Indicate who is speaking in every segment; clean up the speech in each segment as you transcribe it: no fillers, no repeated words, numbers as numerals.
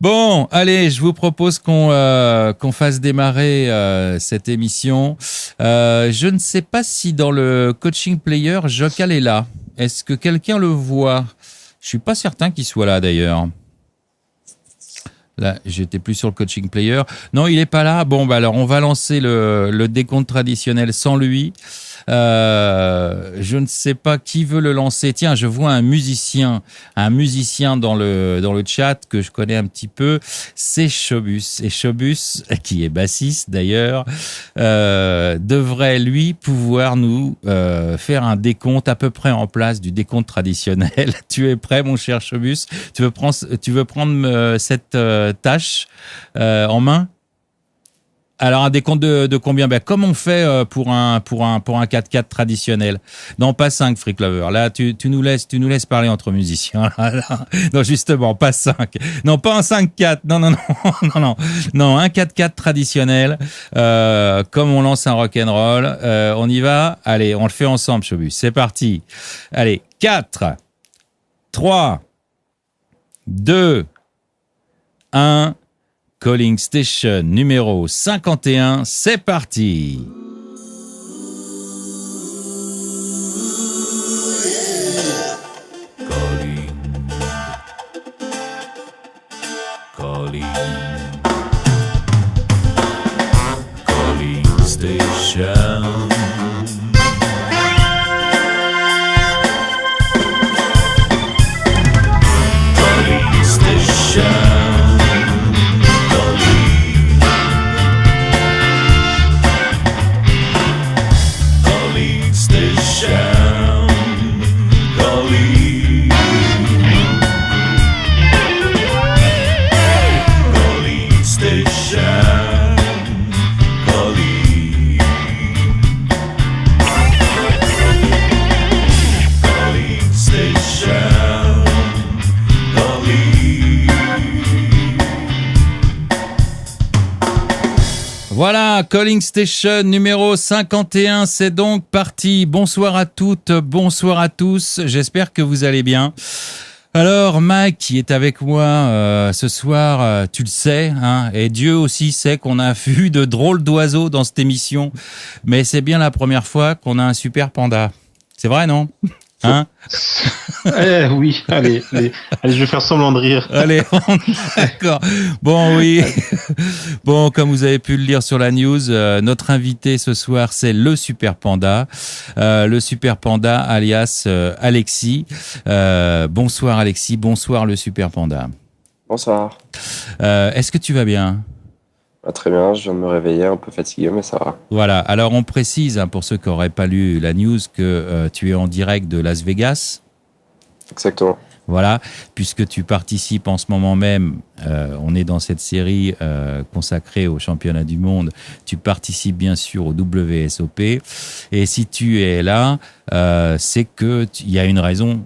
Speaker 1: Bon, allez, je vous propose qu'on fasse démarrer cette émission. Je ne sais pas si dans le coaching player, Jocal est là. Est-ce que quelqu'un le voit? Je suis pas certain qu'il soit là d'ailleurs. Là, j'étais plus sur le coaching player. Non, il est pas là. Bon, bah alors on va lancer le décompte traditionnel sans lui. Je ne sais pas qui veut le lancer. Tiens, je vois un musicien dans le chat que je connais un petit peu. C'est Chobus. Et Chobus, qui est bassiste d'ailleurs, devrait lui pouvoir nous faire un décompte à peu près en place du décompte traditionnel. Tu es prêt, mon cher Chobus? Tu veux prendre cette tâche en main? Alors un décompte de combien? Ben comme on fait pour un 4x4 traditionnel. Non, pas 5, Freak Lover. Là tu nous laisses parler entre musiciens. Là. Non, justement, pas 5. Non, pas un 5-4. Non, un 4x4 traditionnel. Comme on lance un rock'n'roll, on y va. Allez, on le fait ensemble, Chobus. C'est parti. Allez, 4 3 2 1. Calling Station numéro 51, c'est parti. Calling Station. Calling Station. Voilà, Calling Station numéro 51, c'est donc parti. Bonsoir à toutes, bonsoir à tous, j'espère que vous allez bien. Alors Mike qui est avec moi ce soir, tu le sais, hein, et Dieu aussi sait qu'on a vu de drôles d'oiseaux dans cette émission, mais c'est bien la première fois qu'on a un super panda. C'est vrai, non? Hein?
Speaker 2: Oui, allez, je vais faire semblant de rire.
Speaker 1: Allez, d'accord. Bon, oui. Bon, comme vous avez pu le lire sur la news, notre invité ce soir, c'est le Super Panda. Le Super Panda, alias Alexis. Bonsoir Alexis, bonsoir le Super Panda.
Speaker 3: Bonsoir.
Speaker 1: Est-ce que tu vas bien?
Speaker 3: Très bien, je viens de me réveiller, un peu fatigué, mais ça va.
Speaker 1: Voilà, alors on précise, hein, pour ceux qui n'auraient pas lu la news, que tu es en direct de Las Vegas.
Speaker 3: Exactement.
Speaker 1: Voilà, puisque tu participes en ce moment même, on est dans cette série consacrée au championnat du monde, tu participes bien sûr au WSOP, et si tu es là, c'est que il y a une raison,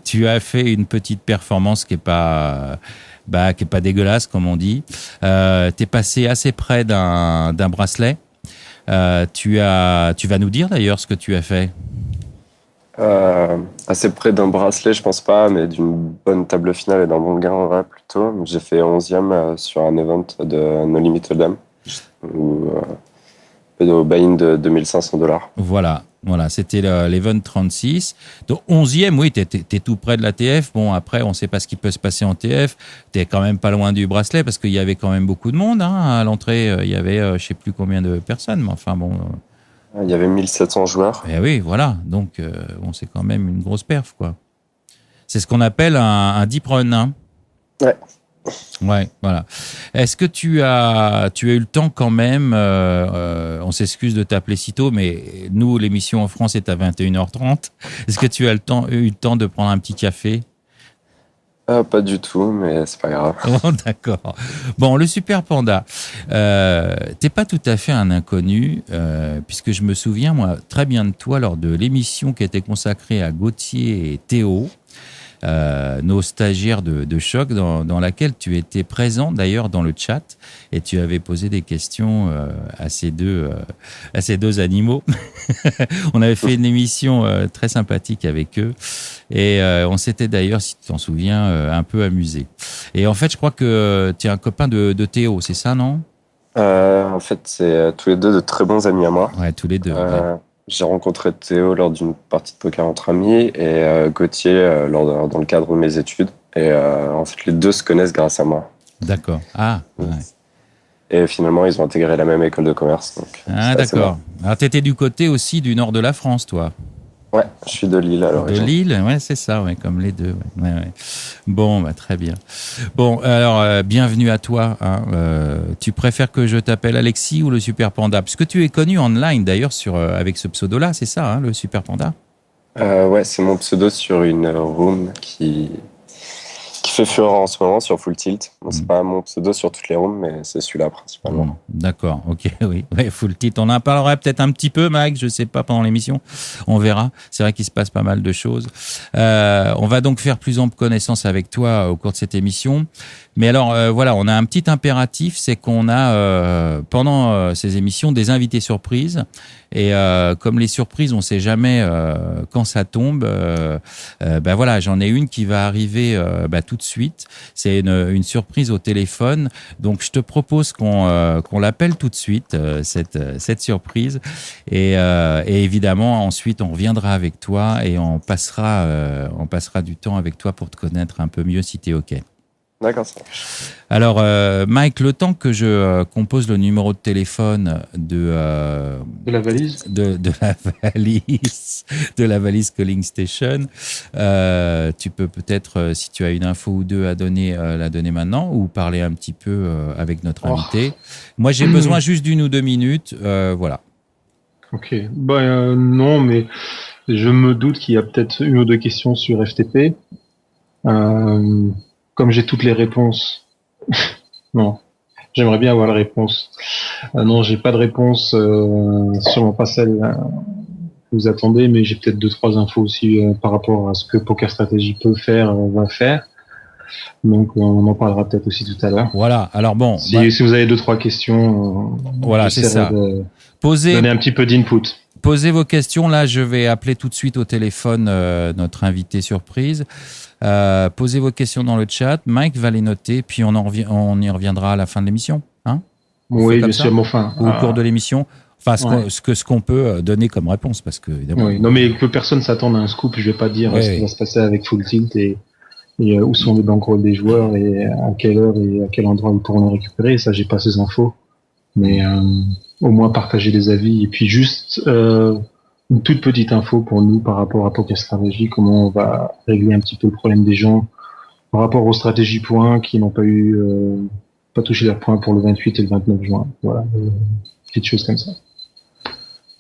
Speaker 1: tu as fait une petite performance qui est pas dégueulasse comme on dit. T'es passé assez près d'un bracelet. Tu vas nous dire d'ailleurs ce que tu as fait.
Speaker 3: Assez près d'un bracelet, je pense pas, mais d'une bonne table finale et d'un bon gain, ouais, plutôt. J'ai fait 11e sur un event de No Limit Hold'em, au buy-in de $2 500.
Speaker 1: Voilà, c'était l'event 36. Donc 11e, oui, t'es tout près de la TF. Bon, après, on sait pas ce qui peut se passer en TF. T'es quand même pas loin du bracelet parce qu'il y avait quand même beaucoup de monde, hein. À l'entrée, il y avait je sais plus combien de personnes, mais enfin bon.
Speaker 3: Il y avait 1700 joueurs.
Speaker 1: Eh oui, voilà. Donc, bon, c'est quand même une grosse perf, quoi. C'est ce qu'on appelle un deep run, hein.
Speaker 3: Ouais.
Speaker 1: Ouais, voilà. Est-ce que tu as eu le temps quand même, on s'excuse de t'appeler si tôt, mais nous, l'émission en France est à 21h30. Est-ce que tu as eu le temps de prendre un petit café?
Speaker 3: Pas du tout, mais c'est pas grave.
Speaker 1: Oh, d'accord. Bon, le Super Panda, t'es pas tout à fait un inconnu, puisque je me souviens, moi, très bien de toi lors de l'émission qui était consacrée à Gauthier et Théo. nos stagiaires de choc, dans laquelle tu étais présent d'ailleurs dans le chat et tu avais posé des questions à ces deux animaux. On avait fait une émission très sympathique avec eux et on s'était d'ailleurs, si tu t'en souviens, un peu amusé. Et en fait, je crois que tu es un copain de Théo, c'est ça, non?
Speaker 3: En fait, c'est tous les deux de très bons amis à moi.
Speaker 1: Ouais, tous les deux. Ouais.
Speaker 3: J'ai rencontré Théo lors d'une partie de poker entre amis et Gauthier dans le cadre de mes études. Et en fait, les deux se connaissent grâce à moi.
Speaker 1: D'accord. Ah, ouais.
Speaker 3: Et finalement, ils ont intégré la même école de commerce. Donc,
Speaker 1: ah, d'accord. Alors, tu étais du côté aussi du nord de la France, toi?
Speaker 3: Ouais, je suis de Lille à l'origine.
Speaker 1: De Lille, ouais, c'est ça, ouais, comme les deux. Ouais, ouais. Bon, bah, très bien. Bon, alors, bienvenue à toi. Hein. Tu préfères que je t'appelle Alexis ou le Super Panda? Puisque tu es connu online, d'ailleurs, avec ce pseudo-là, c'est ça, hein, le Super Panda?
Speaker 3: Ouais, c'est mon pseudo sur une room qui fait fureur en ce moment sur Full Tilt. Bon, c'est pas mon pseudo sur toutes les rooms, mais c'est celui-là principalement.
Speaker 1: D'accord, ok, oui. Ouais, Full Tilt, on en parlera peut-être un petit peu, Mike, je sais pas, pendant l'émission. On verra. C'est vrai qu'il se passe pas mal de choses. On va donc faire plus ample connaissance avec toi au cours de cette émission. Mais alors, voilà, on a un petit impératif, c'est qu'on a, pendant ces émissions, des invités surprises. Et comme les surprises, on sait jamais quand ça tombe, ben voilà, j'en ai une qui va arriver tout de suite. C'est une surprise au téléphone. Donc, je te propose qu'on l'appelle tout de suite, cette surprise. Et évidemment, ensuite, on reviendra avec toi et on passera du temps avec toi pour te connaître un peu mieux si tu es OK.
Speaker 3: D'accord, ça marche.
Speaker 1: Alors, Mike, le temps que je compose le numéro de téléphone de
Speaker 2: la valise,
Speaker 1: de la valise Calling Station, tu peux peut-être, si tu as une info ou deux à donner, la donner maintenant ou parler un petit peu avec notre invité. Moi, j'ai besoin juste d'1 ou 2 minutes, voilà.
Speaker 2: Ok. Non, mais je me doute qu'il y a peut-être 1 ou 2 questions sur FTP. Comme j'ai toutes les réponses, non, j'aimerais bien avoir la réponse. Non, j'ai pas de réponse, sûrement pas celle que vous attendez, mais j'ai peut-être 2-3 infos aussi par rapport à ce que Poker Strategy peut faire, va faire. Donc on en parlera peut-être aussi tout à l'heure.
Speaker 1: Voilà. Alors bon,
Speaker 2: si vous avez 2-3 questions,
Speaker 1: voilà, c'est ça.
Speaker 2: Donner un petit peu d'input.
Speaker 1: Posez vos questions. Là, je vais appeler tout de suite au téléphone notre invité surprise. Posez vos questions dans le chat. Mike va les noter, puis on y reviendra à la fin de l'émission. Hein,
Speaker 2: oui, bien sûr, mais enfin.
Speaker 1: Ou au cours de l'émission. Enfin, ce qu'on peut donner comme réponse, parce que évidemment.
Speaker 2: Oui, non, mais que personne s'attende à un scoop. Je vais pas dire ce qui va se passer avec Full Tilt et où sont les bankrolls des joueurs et à quelle heure et à quel endroit ils pourront les récupérer. Ça, j'ai pas ces infos. Mais au moins partager des avis et puis juste une toute petite info pour nous par rapport à Poker Strategy, comment on va régler un petit peu le problème des gens par rapport aux stratégies points qui n'ont pas touché leurs points pour le 28 et le 29 juin. Voilà, petites choses comme ça.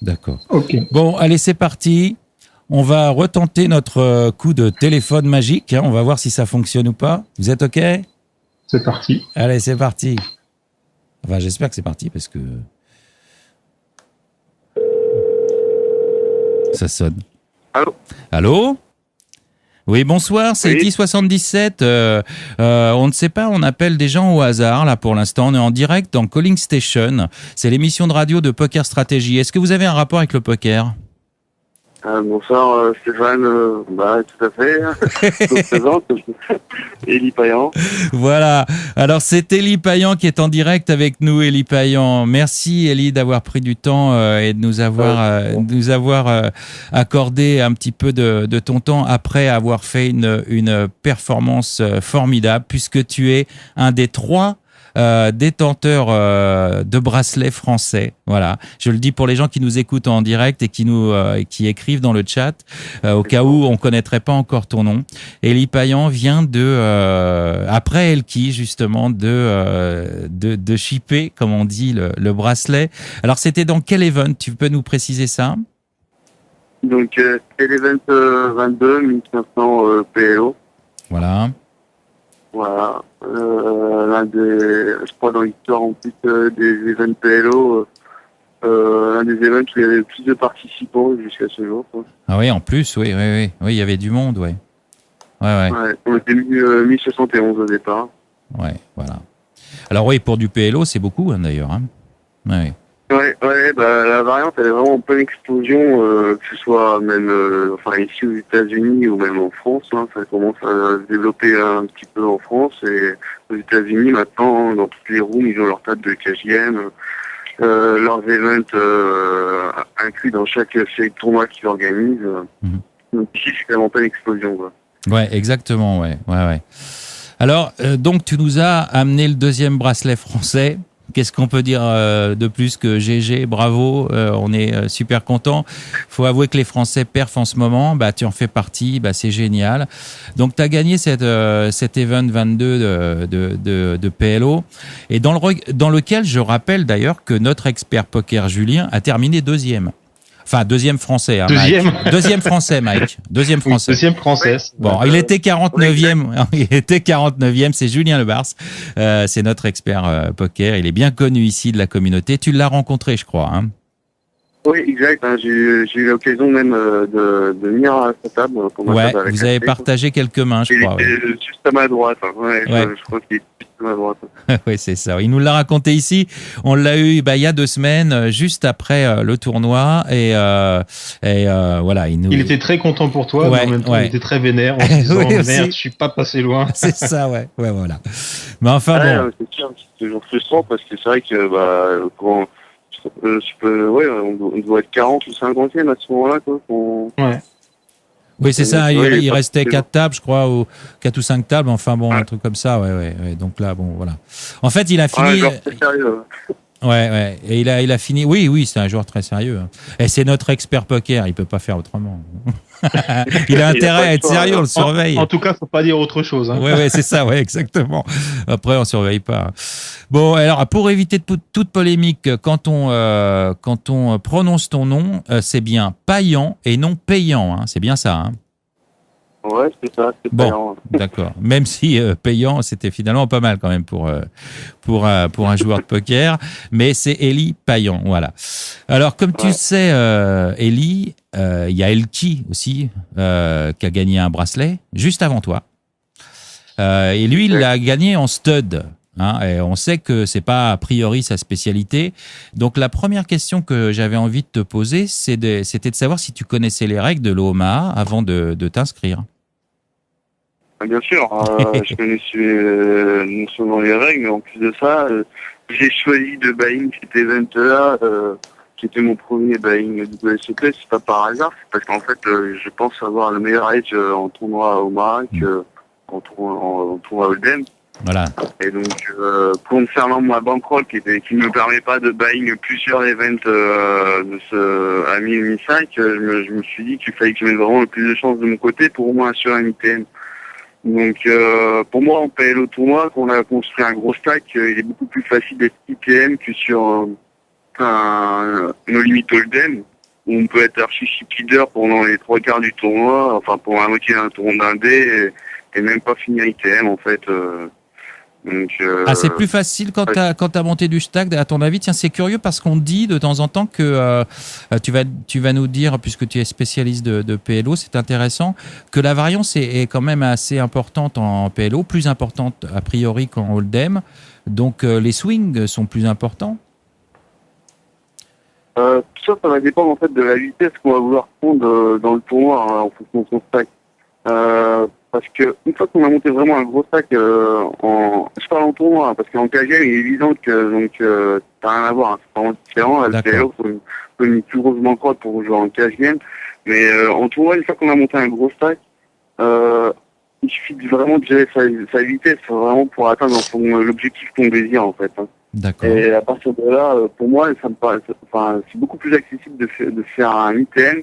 Speaker 1: D'accord.
Speaker 2: Ok.
Speaker 1: Bon, allez, c'est parti. On va retenter notre coup de téléphone magique. Hein. On va voir si ça fonctionne ou pas. Vous êtes OK?
Speaker 2: C'est parti.
Speaker 1: Allez, c'est parti. Enfin, j'espère que c'est parti parce que ça sonne.
Speaker 4: Allô?
Speaker 1: Allô? Oui, bonsoir, c'est IT77. On ne sait pas, on appelle des gens au hasard, là, pour l'instant. On est en direct dans Calling Station. C'est l'émission de radio de Poker Strategy. Est-ce que vous avez un rapport avec le poker?
Speaker 4: Bonsoir Stéphane, tout à fait. Je me présente, Élie Payan.
Speaker 1: Voilà, alors c'est Élie Payan qui est en direct avec nous, Élie Payan. Merci Élie d'avoir pris du temps et de nous avoir accordé un petit peu de ton temps après avoir fait une performance formidable, puisque tu es un des 3 détenteur de bracelets français. Voilà, je le dis pour les gens qui nous écoutent en direct et qui écrivent dans le chat au cas où on connaîtrait pas encore ton nom. Élie Payan vient après Elki justement de shipper, comme on dit, le bracelet. Alors c'était dans quel event? Tu peux nous préciser ça?
Speaker 4: Donc c'est l'event 22 1500 PLO.
Speaker 1: Voilà.
Speaker 4: Voilà, l'un des, je crois dans l'histoire en plus des events PLO, l'un des events où il y avait le plus de participants jusqu'à ce jour. Quoi.
Speaker 1: Ah oui, en plus, oui, il y avait du monde, ouais. Ouais.
Speaker 4: On était mis 71 au départ.
Speaker 1: Ouais, voilà. Alors oui, pour du PLO, c'est beaucoup d'ailleurs. Hein. Ouais.
Speaker 4: La variante, elle est vraiment en pleine explosion, que ce soit même ici aux États-Unis ou même en France. Hein, ça commence à se développer un petit peu en France et aux États-Unis maintenant, dans toutes les rooms, ils ont leur table de KGM, leurs events inclus dans chaque série de tournois qu'ils organisent. Donc ici, c'est vraiment en pleine explosion. Quoi.
Speaker 1: Ouais, exactement, ouais. Alors, donc, tu nous as amené le deuxième bracelet français. Qu'est-ce qu'on peut dire de plus que GG, bravo, on est super content. Faut avouer que les Français perfent en ce moment, bah tu en fais partie, bah c'est génial. Donc tu as gagné cet event 22 de PLO et dans lequel je rappelle d'ailleurs que notre expert poker Julien a terminé deuxième. Enfin, deuxième français, hein, Mike. Deuxième français, Mike. Deuxième français.
Speaker 2: Deuxième français.
Speaker 1: Bon, il était 49e. Il était 49e. C'est Julien Lebars. C'est notre expert poker. Il est bien connu ici de la communauté. Tu l'as rencontré, je crois, hein.
Speaker 4: Oui, exact. Hein. J'ai eu l'occasion même de venir à sa table.
Speaker 1: Ouais, vous avez partagé quelques mains, je crois.
Speaker 4: Il était juste à ma droite. Hein. Je crois qu'il est juste à ma droite.
Speaker 1: Oui, c'est ça. Il nous l'a raconté ici. On l'a eu il y a 2 semaines, juste après le tournoi. Et voilà. Il
Speaker 2: était très content pour toi, mais en même temps, il était très vénère en se disant merde, je suis pas passé loin.
Speaker 1: C'est ça, ouais, voilà. Mais enfin bon.
Speaker 4: C'est sûr, c'est toujours frustrant parce que c'est vrai que quand on doit être 40 ou 50e à ce moment-là, quoi.
Speaker 2: Ouais.
Speaker 1: Oui, c'est ça. Il restait 4 tables, je crois, ou 4 ou 5 tables. Enfin bon, un truc comme ça. Ouais. Donc là, bon, voilà. En fait, il a fini.
Speaker 4: C'est sérieux.
Speaker 1: Ouais. Et il a fini. Oui, c'est un joueur très sérieux. Et c'est notre expert poker. Il peut pas faire autrement. Il a intérêt à être sérieux. On le surveille.
Speaker 2: En tout cas, faut pas dire autre chose. Hein.
Speaker 1: Ouais, c'est ça. Ouais, exactement. Après, on surveille pas. Bon, alors pour éviter toute polémique, quand on prononce ton nom, c'est bien Payan et non payant. Hein. C'est bien ça. Hein.
Speaker 4: Ouais, c'est ça, c'est payant.
Speaker 1: D'accord. Même si payant, c'était finalement pas mal quand même pour un joueur de poker, mais c'est Eli Payan, voilà. Alors comme tu sais, Eli, il y a Elki aussi qui a gagné un bracelet juste avant toi. Et lui, il l'a gagné en stud. Hein, et on sait que c'est pas a priori sa spécialité. Donc la première question que j'avais envie de te poser, c'était de savoir si tu connaissais les règles de l'OMA avant de t'inscrire.
Speaker 4: Bien sûr, je connaissais non seulement les règles, mais en plus de ça, j'ai choisi de buy-in cet event-là, qui était mon premier buy-in WSOP. C'est pas par hasard, c'est parce qu'en fait, je pense avoir le meilleur edge en tournoi OMA qu'en tournoi Hold'em.
Speaker 1: Voilà.
Speaker 4: Et donc, concernant ma bankroll qui ne me permet pas de buy-in plusieurs events de ce à 1005, je me suis dit qu'il fallait que je mette vraiment le plus de chances de mon côté pour au moins assurer un ITM. Donc, pour moi, en PLO tournoi, qu'on a construit un gros stack, il est beaucoup plus facile d'être ITM que sur un No Limit Hold'em, où on peut être archi-chip leader pendant les 3/4 du tournoi, enfin pour la moitié d'un tournoi d'un dé, et même pas finir ITM en fait. Donc,
Speaker 1: c'est plus facile quand t'as monté du stack, à ton avis. Tiens, c'est curieux parce qu'on dit de temps en temps que tu vas nous dire, puisque tu es spécialiste de PLO, c'est intéressant, que la variance est quand même assez importante en PLO, plus importante a priori qu'en Hold'em. Donc les swings sont plus importants.
Speaker 4: Tout ça va dépendre en fait de la vitesse qu'on va vouloir prendre dans le tournoi en fonction de son stack. Parce que une fois qu'on a monté vraiment un gros stack je parle en tournoi, parce qu'en KGM il est évident que t'as rien à voir, hein, c'est vraiment différent. Le PLO faut une plus grosse bankroll pour jouer en KGM, mais en tournoi une fois qu'on a monté un gros stack, il suffit vraiment de gérer sa vitesse vraiment pour atteindre l'objectif qu'on désire en fait. Hein.
Speaker 1: D'accord.
Speaker 4: Et à partir de là, pour moi, ça me paraît, c'est beaucoup plus accessible de faire un ITM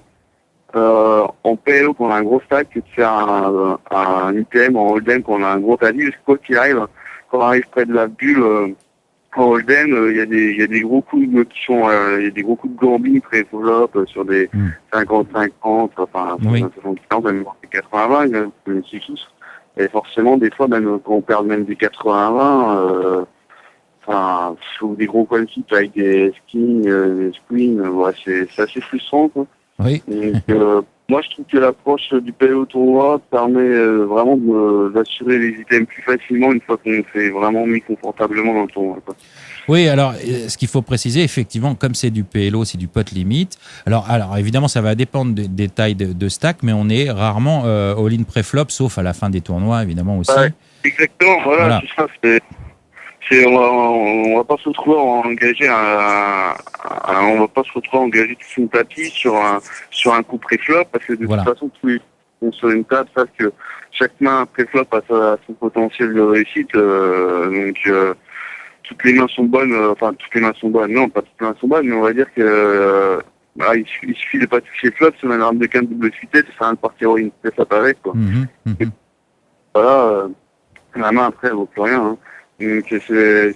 Speaker 4: en PLO qu'on a un gros stack que de faire un ITM en Hold'em qu'on a un gros caddie. Parce que quoi qu'il arrive, quand on arrive près de la bulle en Hold'em, il y a des gros coups qui sont, il y a des gros coups de gambling pré-flop sur des 50-50, enfin 60-40, même 80-20, même si tous. Et forcément, des fois, même quand on perd même des 80-20, ou des gros quantities avec des skins, des screens, c'est assez frustrant, quoi.
Speaker 1: Oui.
Speaker 4: Donc, Moi, je trouve que l'approche du PLO tournoi permet vraiment d'assurer les items plus facilement une fois qu'on s'est vraiment mis confortablement dans le tournoi, quoi.
Speaker 1: Oui, alors, ce qu'il faut préciser, effectivement, comme c'est du PLO, c'est du pot limit. Alors évidemment, ça va dépendre des tailles de stack, mais on est rarement all-in pré-flop, sauf à la fin des tournois, évidemment, aussi.
Speaker 4: Ouais, exactement, voilà. C'est ça, on va pas se retrouver à engager on va pas se retrouver à engager toute une tapis sur un coup pré-flop, parce que de toute façon, tous les sur une table savent que chaque main pré-flop a son potentiel de réussite, donc toutes les mains sont bonnes, toutes les mains sont bonnes, non, pas toutes les mains sont bonnes, mais on va dire que il suffit de pas toucher flop, si on a une rame de quinte double suitée, ça sert à rien de partir une pièce pareil, quoi. Voilà, la main après, elle vaut plus rien, hein. Donc c'est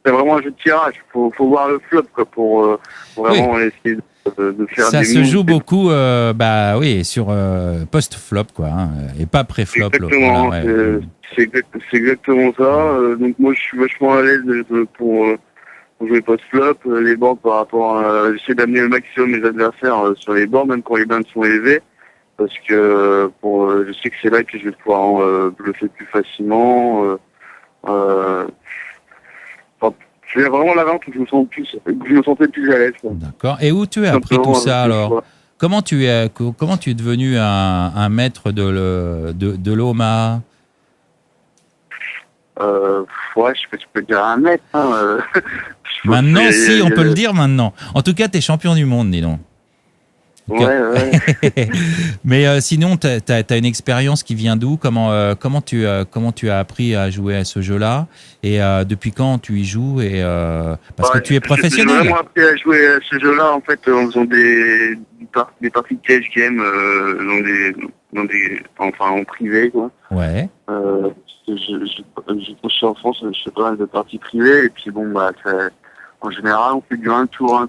Speaker 4: vraiment un jeu de tirage, faut voir le flop, quoi, pour vraiment essayer de faire
Speaker 1: ça
Speaker 4: des
Speaker 1: se
Speaker 4: moves.
Speaker 1: joue beaucoup sur post-flop, quoi, hein, et pas pré-flop.
Speaker 4: Exactement, voilà, c'est exactement ça. Donc moi je suis vachement à l'aise pour jouer post-flop. Les boards par rapport à... J'essaie d'amener le maximum mes adversaires sur les boards, même quand les blindes sont élevées, parce que je sais que c'est là que je vais pouvoir bluffer plus facilement. C'est vraiment la vente où je me sentais plus à l'aise.
Speaker 1: D'accord. Et où tu as appris tout ça alors ? Comment tu es devenu un maître de l'Omaha ?
Speaker 4: Ouais, je peux dire un maître. Hein,
Speaker 1: maintenant, si, on peut le dire maintenant. En tout cas, tu es champion du monde, dis donc.
Speaker 4: Ouais.
Speaker 1: Mais sinon, tu as une expérience qui vient d'où ? Comment tu as appris à jouer à ce jeu-là ? Et depuis quand tu y joues ? Parce que tu es professionnel.
Speaker 4: J'ai vraiment appris à jouer à ce jeu-là en fait en faisant des parties de cash game en privé, quoi.
Speaker 1: Ouais.
Speaker 4: Quand je suis en France, je fais pas mal de parties privées et puis en général on fait du 1 tour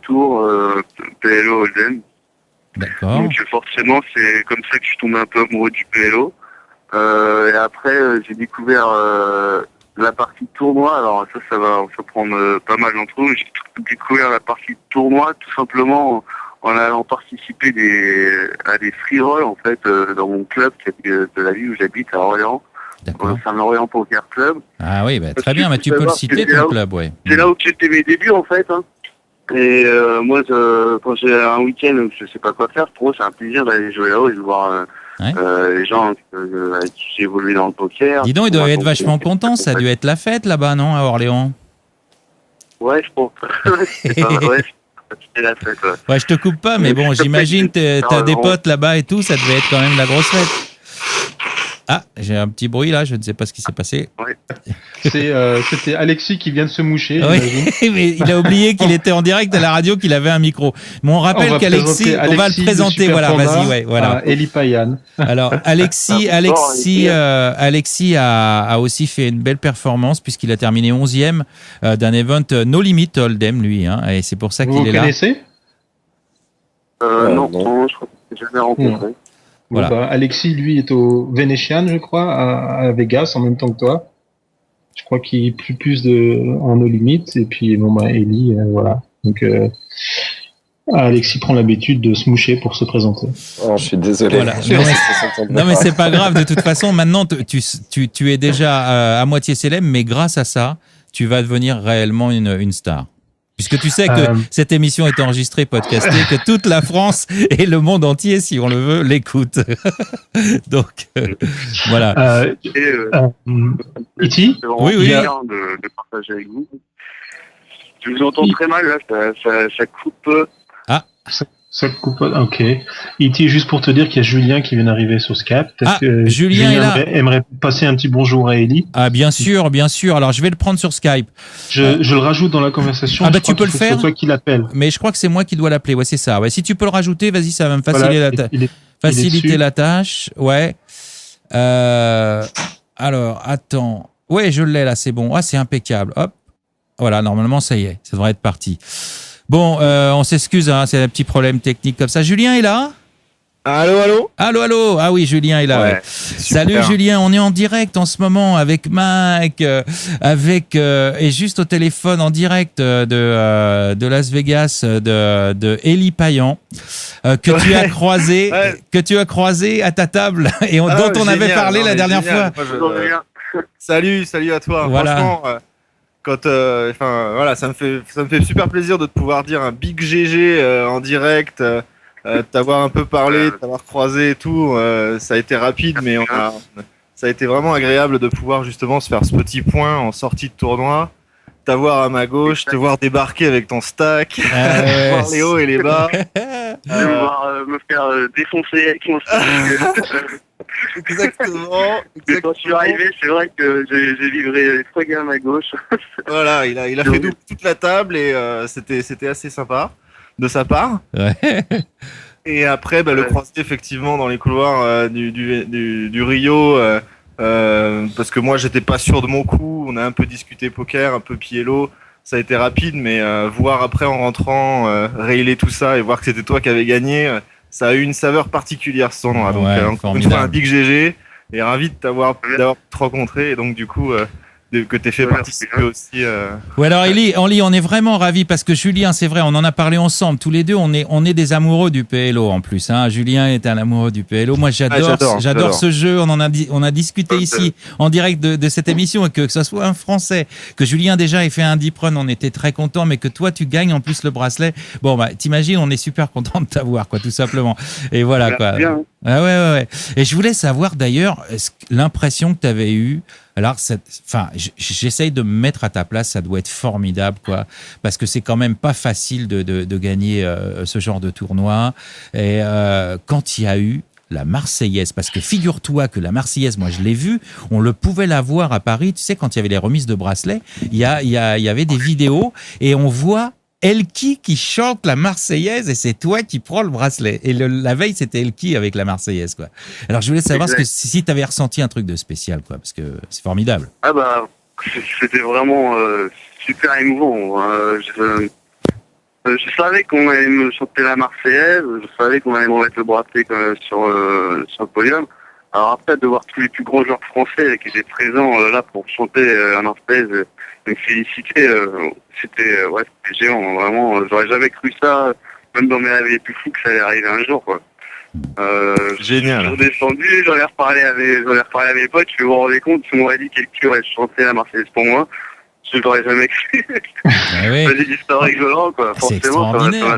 Speaker 4: PLO Hold'em.
Speaker 1: D'accord.
Speaker 4: Donc forcément c'est comme ça que je suis tombé un peu amoureux du PLO. Et après j'ai découvert la partie tournoi. Alors ça va prendre pas mal d'entre vous. J'ai découvert la partie tournoi tout simplement en allant participer à des free rolls en fait dans mon club de la ville où j'habite à Orléans.
Speaker 1: D'accord.
Speaker 4: Saint-Orléans Poker Club.
Speaker 1: Ah oui, très bien, mais tu peux le citer ton club, ouais.
Speaker 4: C'est là où j'étais mes débuts en fait. Hein. Et moi, quand j'ai un week-end où je sais pas quoi faire, pour moi c'est un plaisir d'aller jouer là-haut et de voir les gens avec qui j'ai évolué dans le poker.
Speaker 1: Dis donc, ils doivent être vachement contents, ça a dû être la fête là-bas, non, à Orléans ?
Speaker 4: Ouais, je pense. C'était la fête, ouais.
Speaker 1: Ouais, je te coupe pas, mais bon, j'imagine t'as des potes là-bas et tout, ça devait être quand même la grosse fête. Ah, j'ai un petit bruit là, je ne sais pas ce qui s'est passé.
Speaker 4: Ouais.
Speaker 2: C'était Alexis qui vient de se moucher.
Speaker 1: Oui, mais il a oublié qu'il était en direct à la radio, qu'il avait un micro. Mais on rappelle qu'Alexis, on va le présenter. Voilà, vas-y, ouais, voilà.
Speaker 2: Eli Payan.
Speaker 1: Alors, Alexis a aussi fait une belle performance puisqu'il a terminé 11e d'un event No Limit Hold'em, lui, hein, et c'est pour ça qu'il est là.
Speaker 2: Vous connaissez ?
Speaker 4: Non, je crois que je l'ai jamais rencontré.
Speaker 1: Voilà.
Speaker 2: Alexis, lui, est au Venetian, je crois, à Vegas, en même temps que toi. Je crois qu'il est plus en no limit. Et puis, Eli, voilà. Donc, Alexis prend l'habitude de se moucher pour se présenter.
Speaker 3: Oh, je suis désolé.
Speaker 1: Voilà. Non, mais c'est pas grave. De toute façon, maintenant, tu es déjà à moitié célèbre, mais grâce à ça, tu vas devenir réellement une star. Puisque tu sais que cette émission est enregistrée, podcastée, que toute la France et le monde entier, si on le veut, l'écoute. Donc, voilà.
Speaker 2: Iti ?
Speaker 1: Oui.
Speaker 4: De partager avec vous. Je vous entends très mal, là, ça coupe.
Speaker 1: Ah.
Speaker 2: Ça coupe, ok. Iti, juste pour te dire qu'il y a Julien qui vient d'arriver sur Skype. Que
Speaker 1: Julien est là.
Speaker 2: Aimerait passer un petit bonjour à Eli.
Speaker 1: Ah, bien sûr. Alors, je vais le prendre sur Skype.
Speaker 2: Je le rajoute dans la conversation.
Speaker 1: Tu peux le faire.
Speaker 2: C'est toi qui l'appelle.
Speaker 1: Mais je crois que c'est moi qui dois l'appeler. Ouais, c'est ça. Ouais, si tu peux le rajouter, vas-y, ça va me faciliter la tâche. Ouais. Alors, attends. Ouais, je l'ai là, c'est bon. Ah, c'est impeccable. Hop. Voilà, normalement, ça y est. Ça devrait être parti. Bon, on s'excuse, hein, c'est un petit problème technique comme ça. Julien est là ?
Speaker 5: Allô, allô.
Speaker 1: Allô. Ah oui, Julien est là. Ouais. Salut Julien, on est en direct en ce moment avec Mike, et juste au téléphone en direct de Las Vegas de Élie Payan que tu as croisé à ta table et dont on avait parlé la dernière fois.
Speaker 5: Salut à toi.
Speaker 1: Voilà.
Speaker 5: Franchement, voilà, ça me fait super plaisir de te pouvoir dire un big GG en direct. T'avoir un peu parlé, t'avoir croisé et tout, ça a été rapide, mais ça a été vraiment agréable de pouvoir justement se faire ce petit point en sortie de tournoi, t'avoir à ma gauche, te voir débarquer avec ton stack, voir les hauts et les bas,
Speaker 4: me faire défoncer avec mon stack.
Speaker 5: Exactement.
Speaker 4: Quand je suis arrivé, c'est vrai que j'ai livré les 3 gars à ma gauche.
Speaker 5: Voilà, il a fait double toute la table et c'était assez sympa de sa part.
Speaker 1: Ouais.
Speaker 5: Et après, le croiser effectivement dans les couloirs du Rio, parce que moi j'étais pas sûr de mon coup. On a un peu discuté poker, un peu pied-l'eau. Ça a été rapide, mais voir après en rentrant, railer tout ça et voir que c'était toi qui avais gagné, ça a eu une saveur particulière ce tournoi. Donc encore une fois un big GG et ravi de d'avoir te rencontré et donc du coup que t'aies fait participer aussi.
Speaker 1: Ouais, alors Élie, on est vraiment ravis parce que Julien, c'est vrai, on en a parlé ensemble tous les deux. On est des amoureux du PLO en plus. Hein. Julien est un amoureux du PLO. Moi, j'adore ce jeu. On a discuté ici en direct de cette émission et que ce soit un Français, que Julien déjà ait fait un deep run, on était très contents, mais que toi tu gagnes en plus le bracelet. Bon, t'imagines, on est super content de t'avoir, quoi, tout simplement. Et voilà, quoi.
Speaker 4: Bien.
Speaker 1: Ah ouais. Et je voulais savoir d'ailleurs l'impression que tu avais eue. Alors, j'essaye de me mettre à ta place, ça doit être formidable, quoi, parce que c'est quand même pas facile de gagner ce genre de tournoi. Et quand il y a eu la Marseillaise, parce que figure-toi que la Marseillaise, moi je l'ai vue, on le pouvait la voir à Paris, tu sais, quand il y avait les remises de bracelets, il y avait des vidéos et on voit Elki qui chante la Marseillaise et c'est toi qui prends le bracelet. Et la veille, c'était Elki avec la Marseillaise, quoi. Alors, je voulais savoir si tu avais ressenti un truc de spécial, quoi, parce que c'est formidable.
Speaker 4: Ah c'était vraiment super émouvant. Je savais qu'on allait me chanter la Marseillaise, je savais qu'on allait me mettre le bracelet sur le podium. Alors après, de voir tous les plus grands joueurs français qui étaient présents là pour chanter la Marseillaise, me féliciter, c'était géant, vraiment. J'aurais jamais cru ça, même dans mes rêves les plus fous, que ça allait arriver un jour, quoi.
Speaker 5: Génial.
Speaker 4: Je suis redescendu, j'en ai reparlé à mes potes, je me rendais compte, si on m'aurait dit quelqu'un aurait chanté la Marseillaise pour moi, je l'aurais jamais cru. C'est des histoires rigolantes, quoi.
Speaker 1: C'est extraordinaire,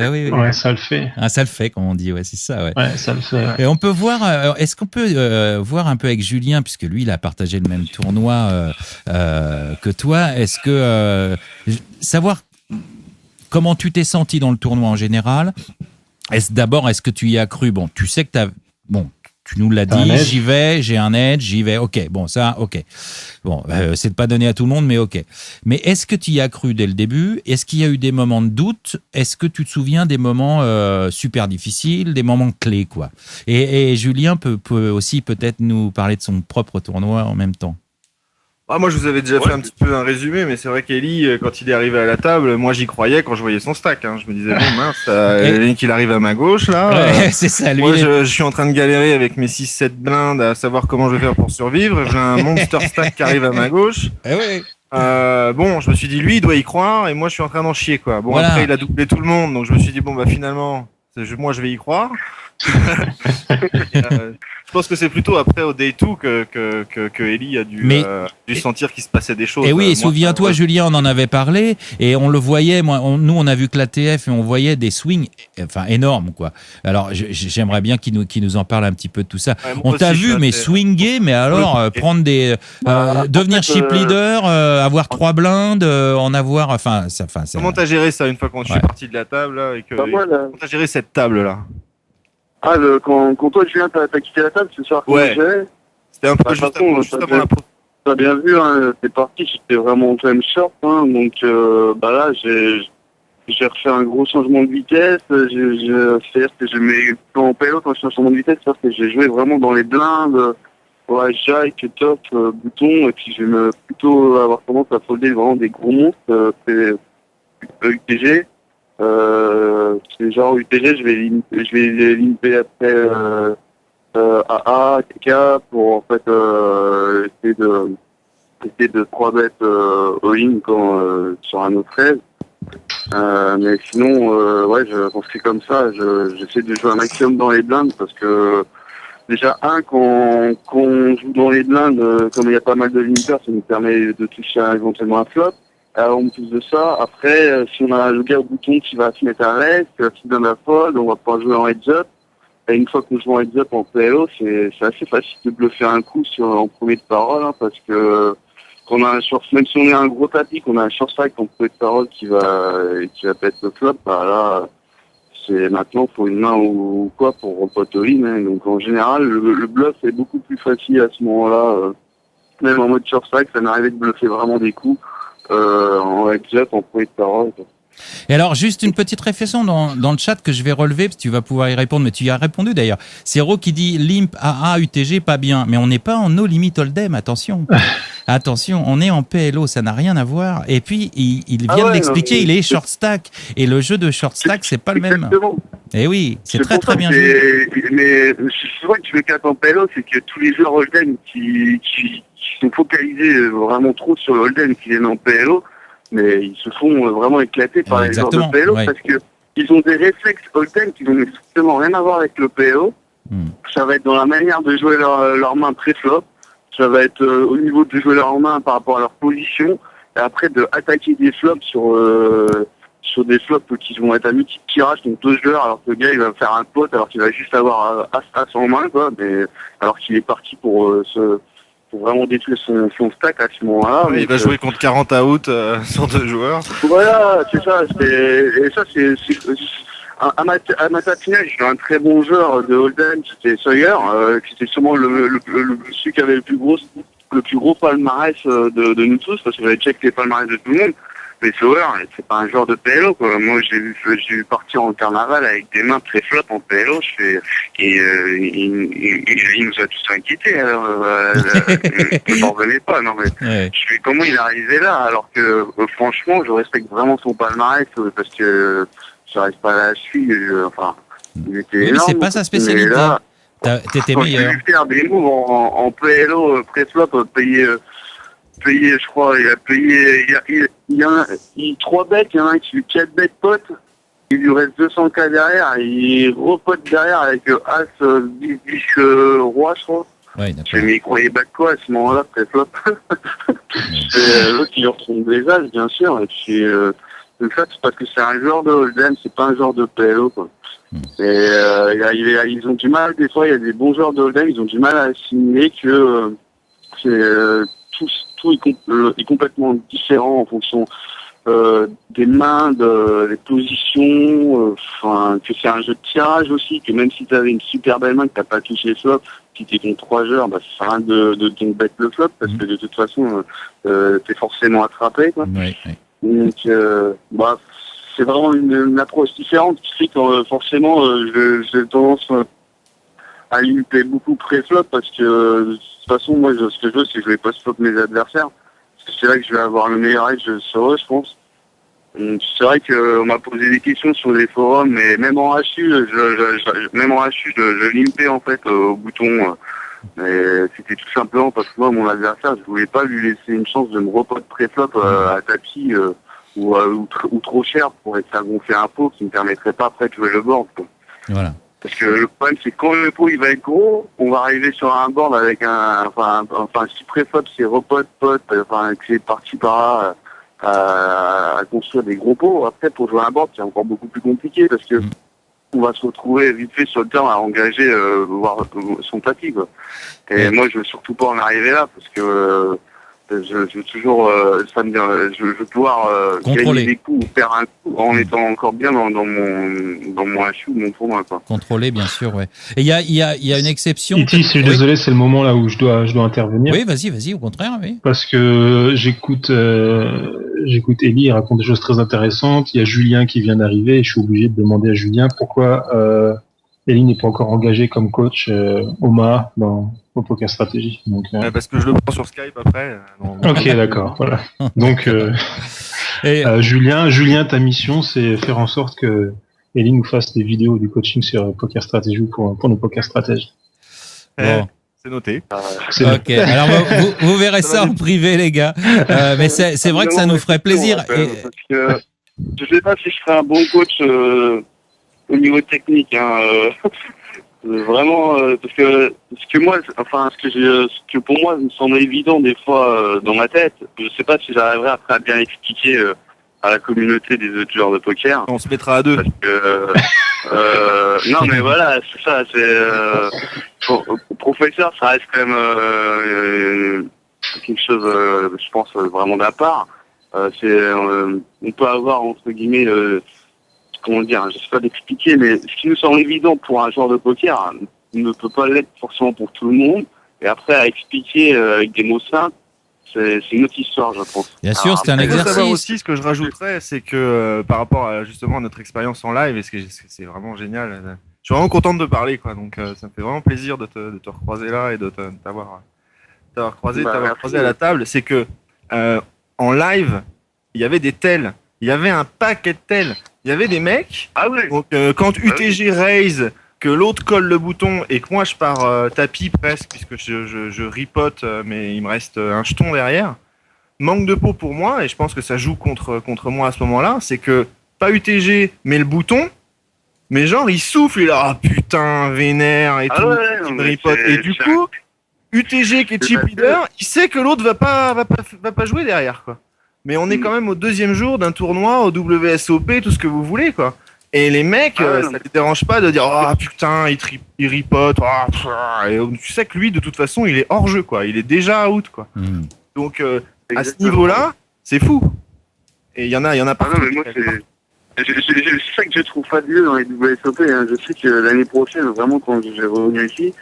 Speaker 1: oui.
Speaker 2: Ouais, ça le fait.
Speaker 1: Ah, ça le fait, comme on dit, ouais, c'est ça, ouais.
Speaker 2: Ouais, ça le fait. Ouais.
Speaker 1: Et on peut voir, est-ce qu'on peut voir un peu avec Julien, puisque lui, il a partagé le même tournoi que toi, est-ce que savoir comment tu t'es senti dans le tournoi en général, est-ce que tu y as cru? Bon, tu sais que tu nous l'as dit, j'y vais, j'ai un edge, j'y vais, ok, bon, ça, ok. Bon, c'est pas donné à tout le monde, mais ok. Mais est-ce que tu y as cru dès le début? Est-ce qu'il y a eu des moments de doute? Est-ce que tu te souviens des moments super difficiles, des moments clés, quoi? Et Julien peut aussi peut-être nous parler de son propre tournoi en même temps.
Speaker 5: Moi, je vous avais déjà fait un petit peu un résumé, mais c'est vrai qu'Élie, quand il est arrivé à la table, moi, j'y croyais quand je voyais son stack. Hein. Je me disais, bon, mince, qu'il arrive à ma gauche, là.
Speaker 1: Ouais, c'est ça, lui.
Speaker 5: Moi, je suis en train de galérer avec mes 6-7 blindes à savoir comment je vais faire pour survivre. J'ai un monster stack qui arrive à ma gauche. Je me suis dit, lui, il doit y croire, et moi, je suis en train d'en chier, quoi. Bon, après, il a doublé tout le monde, donc je me suis dit, finalement, moi, je vais y croire. Je pense que c'est plutôt après au day 2 que Élie a dû sentir qu'il se passait des choses.
Speaker 1: Et oui, souviens-toi, Julien, on en avait parlé et on le voyait. Nous, on a vu que l'ATF et on voyait des swings, énormes, quoi. Alors, j'aimerais bien qu'il nous en parle un petit peu de tout ça. Ouais, on t'a vu, mais swinger, mais alors prendre devenir chip leader, avoir 3 blindes, en avoir,
Speaker 5: Comment t'as géré ça une fois qu'on est parti de la table là, et comment t'as géré cette table là?
Speaker 4: Quand toi, Julien, t'as quitté la table, c'est sûr que
Speaker 5: c'était un peu juste avant la pause.
Speaker 4: T'as bien vu, hein, t'es parti, j'étais vraiment game short, hein, donc là, j'ai refait un gros changement de vitesse, c'est-à-dire que je mets en PLO quand je fais un changement de vitesse, c'est-à-dire que j'ai joué vraiment dans les blindes, jack, top, bouton, et puis je vais plutôt avoir tendance à folder vraiment des gros monstres, c'est UTG. C'est genre UTG, je vais limper après AA, TK pour en fait essayer de 3 bêtes all-in sur un autre 13. Mais sinon, ouais, quand c'est comme ça, j'essaie de jouer un maximum dans les blindes parce que déjà, quand on joue dans les blindes, comme il y a pas mal de limpers, ça nous permet de toucher éventuellement un flop. En plus de ça, après, si on a le gars au bouton qui va se mettre à rest, qui donne la fold, on va pouvoir jouer en heads-up. Et une fois qu'on joue en heads-up en PLO, c'est assez facile de bluffer un coup en premier de parole, hein, parce que qu'on a un short, même si on est un gros tapis, qu'on a un short strike en premier de parole qui va pète le flop, bah là, c'est maintenant, faut une main ou quoi pour repot all-in, hein. Donc en général, le bluff est beaucoup plus facile à ce moment-là. Même en mode short strike, ça m'arrivait de bluffer vraiment des coups en heads-up, en premier de parole, quoi.
Speaker 1: Et alors, juste une petite réflexion dans le chat que je vais relever, parce que tu vas pouvoir y répondre, mais tu y as répondu d'ailleurs. C'est Ro qui dit Limp, AA, UTG, pas bien. Mais on n'est pas en no limit hold'em, attention. Attention, on est en PLO, ça n'a rien à voir. Et puis, il vient de l'expliquer, il est short stack. Et le jeu de short stack, c'est pas le même.
Speaker 4: Exactement.
Speaker 1: Et oui, c'est très très bien joué.
Speaker 4: Mais c'est vrai que tu veux qu'un en PLO, c'est que tous les joueurs hold'em qui sont focalisés vraiment trop sur le hold'em qui viennent en PLO, mais ils se font vraiment éclater par les joueurs de PLO, ouais. Parce que ils ont des réflexes hold'em qui n'ont strictement rien à voir avec le PLO. Ça va être dans la manière de jouer leur main pré-flop. Ça va être au niveau de jouer leur main par rapport à leur position. Et après de attaquer des flops sur des flops qui vont être à multiple tirage, donc 2 joueurs, alors que le gars il va faire un pot alors qu'il va juste avoir As en main, quoi, mais alors qu'il est parti pour vraiment détruire son stack à ce moment-là.
Speaker 5: Oui, il va jouer contre 40 out sur 2 joueurs.
Speaker 4: Voilà, c'est ça. Et ça, c'est à ma finale, j'ai eu un très bon joueur de Hold'em, c'était Sawyer, qui était sûrement celui qui avait le plus gros palmarès de nous tous, parce que j'avais checké les palmarès de tout le monde. Mais Sawyer, c'est pas un joueur de PLO, quoi. Moi, j'ai vu partir en carnaval avec des mains très flop en PLO. Il nous a tous inquiétés. Alors, je n'en revenais pas. Non, mais ouais. Je fais comment il est arrivé là, alors que franchement, je respecte vraiment son palmarès parce que je reste pas là à suivre. Enfin, il était énorme.
Speaker 1: C'est pas sa spécialité. T'étais meilleur.
Speaker 4: J'ai vu faire des moves en PLO pré-flop, payé, je crois, il a payé, il y a 3 bêtes, il y en a un qui lui 4 bêtes potes, il lui reste 200K derrière, et il repote derrière avec As, 10, Roi, je crois.
Speaker 1: Ouais,
Speaker 4: mais il croyait battre quoi à ce moment-là, pré-flop. L'autre, il retrouve des As, bien sûr, et puis, ça, c'est parce que c'est un genre de Hold'em, c'est pas un genre de PLO, quoi. Et ils ont du mal, des fois, il y a des bons joueurs de Hold'em, ils ont du mal à assimiler que tout est complètement différent en fonction des mains, des positions, que c'est un jeu de tirage aussi, que même si tu avais une super belle main que t'as pas touché le flop, si t'es contre 3 joueurs, bah ça sert à rien de donc bête le flop, parce que de toute façon t'es forcément attrapé, quoi.
Speaker 1: Oui.
Speaker 4: Donc c'est vraiment une approche différente qui fait que forcément j'ai tendance à limiter beaucoup pré-flop, parce que de toute façon moi ce que je veux c'est que je vais pas flop mes adversaires, parce que c'est là que je vais avoir le meilleur edge sur eux, je pense. Donc, c'est vrai qu'on m'a posé des questions sur les forums, mais même en HU, je limpais en fait au bouton. Mais c'était tout simplement parce que moi, mon adversaire, je voulais pas lui laisser une chance de me repote pré-flop à tapis ou trop cher pour faire gonfler un pot qui me permettrait pas après de jouer le board, quoi.
Speaker 1: Voilà.
Speaker 4: Parce que le problème, c'est que quand le pot il va être gros, on va arriver sur un board avec si pré-flop c'est repote, pote, que c'est parti par là à construire des gros pots. Après, pour jouer un board, c'est encore beaucoup plus compliqué parce que on va se retrouver vite fait sur le terrain à engager voir son tapis, quoi. Et moi, je veux surtout pas en arriver là parce que je veux toujours je veux pouvoir gagner des coups ou faire un coup en étant encore bien dans mon HU ou mon tournoi, quoi.
Speaker 1: Contrôler, bien sûr, ouais. Et il y a une exception.
Speaker 2: Iti, je suis désolé, c'est le moment là où je dois intervenir.
Speaker 1: Oui, vas-y, au contraire, oui.
Speaker 2: Parce que j'écoute Ellie, il raconte des choses très intéressantes. Il y a Julien qui vient d'arriver et je suis obligé de demander à Julien pourquoi Ellie n'est pas encore engagée comme coach Omaha au Poker Stratégie. Donc,
Speaker 5: parce que je le prends sur Skype après.
Speaker 2: Ok, d'accord, voilà. Donc,
Speaker 1: Et...
Speaker 2: Julien, ta mission, c'est faire en sorte que Ellie nous fasse des vidéos du coaching sur Poker Stratégie pour nos poker stratèges.
Speaker 1: Bon.
Speaker 5: C'est noté.
Speaker 1: Ok, alors vous verrez ça en privé, les gars. Mais c'est vrai que ça nous ferait plaisir.
Speaker 4: Parce que je sais pas si je serais un bon coach au niveau technique. Vraiment, parce que moi, enfin, ce que pour moi me semble évident des fois dans ma tête, je sais pas si j'arriverai après à bien expliquer à la communauté des autres joueurs de poker.
Speaker 5: On se mettra à deux.
Speaker 4: Parce que non, mais voilà, c'est ça. Professeur, ça reste quand même quelque chose, je pense, vraiment d'à part. On peut avoir entre guillemets, comment dire, je sais pas d'expliquer, mais ce qui nous semble évident pour un joueur de poker ne peut pas l'être forcément pour tout le monde. Et après, à expliquer avec des mots simples, c'est une autre histoire, je pense.
Speaker 1: Bien sûr, c'est un
Speaker 5: Il faut
Speaker 1: exercice.
Speaker 5: savoir aussi, ce que je rajouterais, c'est que par rapport à justement notre expérience en live, et c'est vraiment génial. Je suis vraiment content de te parler, quoi. Donc ça me fait vraiment plaisir de te recroiser là et de t'avoir croisé à la table. C'est que en live, il y avait des tels, il y avait un paquet de tels. Il y avait des mecs.
Speaker 4: Ah oui.
Speaker 5: Donc quand UTG raise, que l'autre colle le bouton et que moi je pars tapis presque puisque je ripote, mais il me reste un jeton derrière. Manque de peau pour moi, et je pense que ça joue contre moi à ce moment-là, c'est que pas UTG mais le bouton, mais genre il souffle, il est là, ah putain, vénère et tout, il me ripote. Et du coup, UTG qui est chip leader, il sait que l'autre va pas jouer derrière, quoi. Mais on est quand même au deuxième jour d'un tournoi, au WSOP, tout ce que vous voulez, quoi. Et les mecs, ça les dérange pas de dire ah putain, il ripote, et tu sais que lui de toute façon il est hors jeu, quoi. Il est déjà out, quoi. Donc à ce niveau-là, c'est fou. Et il y en a pas.
Speaker 4: Non, mais moi c'est ça que je trouve fabuleux dans les WSOP. Hein. Je sais que l'année prochaine, vraiment quand je vais revenir ici,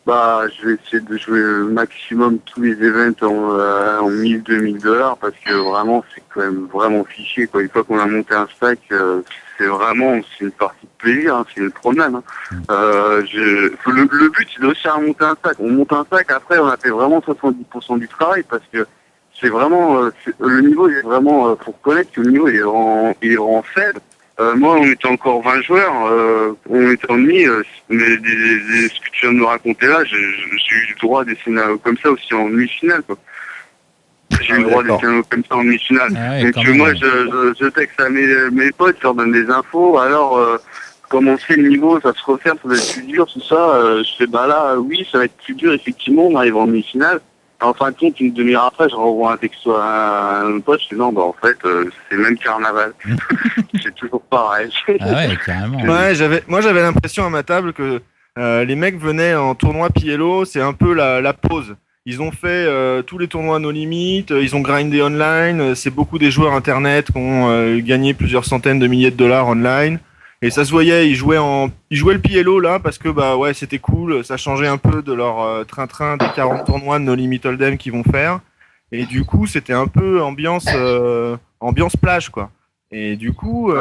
Speaker 4: je vais essayer de jouer le maximum tous les events en 1000-2000 $, parce que vraiment c'est quand même vraiment fiché, quoi. Une fois qu'on a monté un stack, c'est une partie de plaisir, hein, c'est une promenade. Hein. Le but c'est de réussir à monter un stack. On monte un stack, après on a fait vraiment 70% du travail, parce que c'est vraiment le niveau il est vraiment, pour connaître que le niveau il est vraiment faible. Moi, on était encore 20 joueurs, on était en demi, mais ce que tu viens de me raconter là, j'ai eu le droit à des scénarios comme ça aussi en demi-finale, quoi. J'ai eu le droit à des scénarios comme ça en demi-finale. Donc moi, je texte à mes potes, je leur donne des infos, alors comment c'est le niveau, ça se refaire, ça va être plus dur, tout ça. Je fais là, oui, ça va être plus dur, effectivement, on arrive en demi-finale. En fin de compte, une demi-heure après, je renvoie un texto à un pote, je dis non, en fait, c'est le même carnaval. C'est toujours pareil.
Speaker 1: Ah ouais, carrément.
Speaker 5: Ouais, j'avais l'impression à ma table que les mecs venaient en tournoi PLO, c'est un peu la pause. Ils ont fait tous les tournois No Limit, ils ont grindé online, c'est beaucoup des joueurs internet qui ont gagné plusieurs centaines de milliers de dollars online. Et ça se voyait, ils jouaient le PLO là parce que c'était cool, ça changeait un peu de leur train-train des 40 tournois de No Limit Hold'em qu'ils vont faire. Et du coup, c'était un peu ambiance plage, quoi. Et du coup,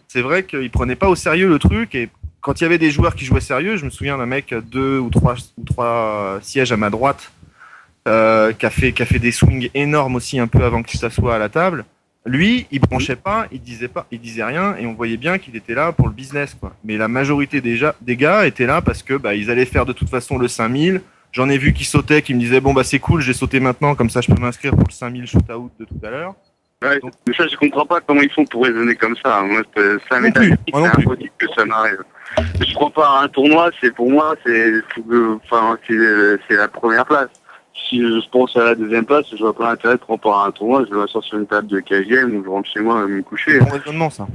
Speaker 5: c'est vrai qu'ils prenaient pas au sérieux le truc. Et quand il y avait des joueurs qui jouaient sérieux, je me souviens d'un mec 2 ou 3 sièges à ma droite qui a fait des swings énormes aussi un peu avant que tu t'assoies à la table. Lui, il branchait pas, il disait rien, et on voyait bien qu'il était là pour le business, quoi. Mais la majorité des gars étaient là parce que ils allaient faire de toute façon le 5000. J'en ai vu qui sautaient, qui me disaient bon c'est cool, j'ai sauté maintenant, comme ça je peux m'inscrire pour le 5000 shootout de tout à l'heure.
Speaker 4: Ouais, donc, mais ça je comprends pas comment ils font pour raisonner comme ça. Moi ça m'est impossible que ça m'arrive. Je crois pas à un tournoi, pour moi c'est la première place. Si je pense à la deuxième place, je vois pas l'intérêt de prendre à un tournoi, je vais m'asseoir sur une table de KGM ou je rentre chez moi me coucher.
Speaker 5: C'est un raisonnement, ça.